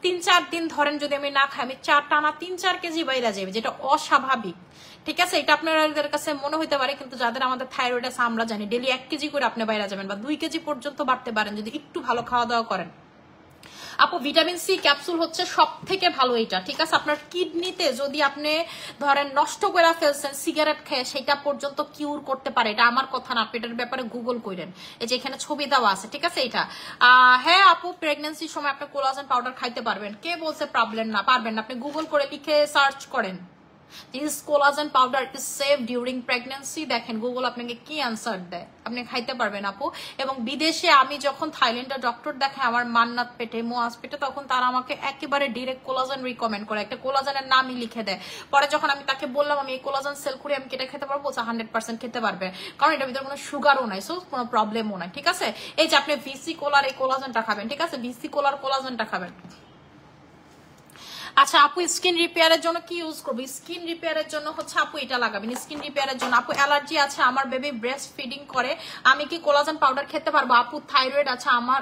3-4 দিন ধরেন যদি আমি না খাই, আমি টানা 3-4 কেজি বাইরে যাবে, যেটা অস্বাভাবিক, ঠিক আছে। এটা আপনাদের কাছে মনে হইতে পারে, কিন্তু যাদের আমাদের থাইরয়েড আছে আমরা জানি ডেলি 1 কেজি করে আপনি বাইরে যাবেন, বা 2 কেজি পর্যন্ত বাড়তে পারেন যদি একটু ভালো খাওয়া দাওয়া করেন। আপু ভিটামিন সি ক্যাপসুল হচ্ছে সব থেকে ভালো এটা, ঠিক আছে। আপনার কিডনিতে যদি আপনি ধরেন নষ্ট করে ফেলছেন সিগারেট খেয়ে, সেটা পর্যন্ত কিউর করতে পারে, এটা আমার কথা না, আপনি এটার ব্যাপারে গুগল করেন, এই যে এখানে ছবি দেওয়া আছে, ঠিক আছে। এটা হ্যাঁ আপু প্রেগন্যান্সির সময় আপনি কোলাজেন পাউডার খাইতে পারবেন, কে বলছে প্রবলেম না, পারবেন না, আপনি গুগল করে লিখে সার্চ করেন, this collagen powder is safe during pregnancy. দেখেন গুগল আপনাকে কি অ্যান্সার দেয়, আপনি খাইতে পারবেন আপু। এবং বিদেশে আমি যখন থাইল্যান্ডের ডক্টর দেখাই আমার মান্নাত পেটে মোয়াজ পেটে, তখন তারা আমাকে একেবারে ডিরেক্ট কোলাজেন রিকমেন্ড করে, একটা কোলাজেনের নামই লিখে দেয়। পরে যখন আমি তাকে বললাম আমি এই কোলাজেন সেল করে আমি কেটে খেতে পারবো, 100% খেতে পারবে, কারণ এটার ভিতরে কোনো সুগারও নাই, সো কোনো প্রবলেমও নাই, ঠিক আছে। এই যে আপনি ভিসি কোলার এই কোলাজেনটা খাবেন, ঠিক আছে, ভিসি কোলার কোলাজেনটা খাবেন। আচ্ছা আপু স্কিন রিপেয়ারের জন্য কি ইউজ করবো? স্কিন রিপেয়ারের জন্য হচ্ছে আপু এটা লাগাবেন। স্কিন রিপেয়ারের জন্য আপু অ্যালার্জি আছে, আমার বেবি ব্রেস্ট ফিডিং করে, আমি কি কোলাজেন পাউডার খেতে পারবো? আপু থাইরয়েড আছে, আমার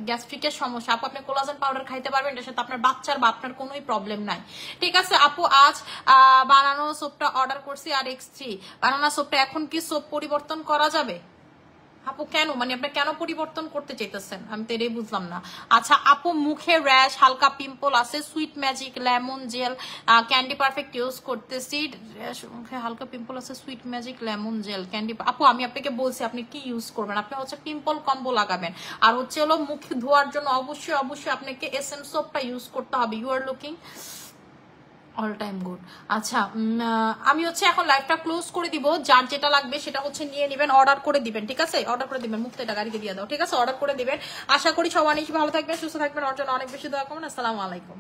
গ্যাস্ট্রিকের সমস্যা, আপু আপনি কোলাজেন পাউডার খাইতে পারবেন, এটার সাথে আপনার বাচ্চার বা আপনার কোনোই প্রবলেম নাই, ঠিক আছে। আপু আজ বানানো সোপটা অর্ডার করছি আর X3 বানানো সোপটা, এখন কি সোপ পরিবর্তন করা যাবে? আপু কেন, মানে আপনি কেন পরিবর্তন করতে চাইতেছেন, আমি তো এটাই বুঝলাম না। আচ্ছা আপু মুখে র্যাশ হালকা পিম্পল আছে, sweet magic lemon gel candy perfect use করতেছি, র্যাশ মুখে হালকা পিম্পল আছে, sweet magic lemon gel candy. আপু আমি আপনাকে বলছি আপনি কি ইউজ করবেন, আপনি হচ্ছে পিম্পল কম্বো লাগাবেন, আর হচ্ছে হলো মুখ ধোয়ার জন্য অবশ্যই অবশ্যই আপনাকে SM সোপটা ইউজ করতে হবে। You are looking all time good. আচ্ছা আমি হচ্ছে এখন লাইভটা ক্লোজ করে দিব, যার যেটা লাগবে সেটা হচ্ছে নিয়ে নেবেন, অর্ডার করে দিবেন, ঠিক আছে, অর্ডার করে দিবেন, মুক্ত এটা গাড়িকে দিয়ে দাও, ঠিক আছে, অর্ডার করে দিবেন। আশা করি সবাই ভালো থাকবেন, সুস্থ থাকবেন, ওর জন্য অনেক বেশি দোয়া করবেন। আসসালামু আলাইকুম।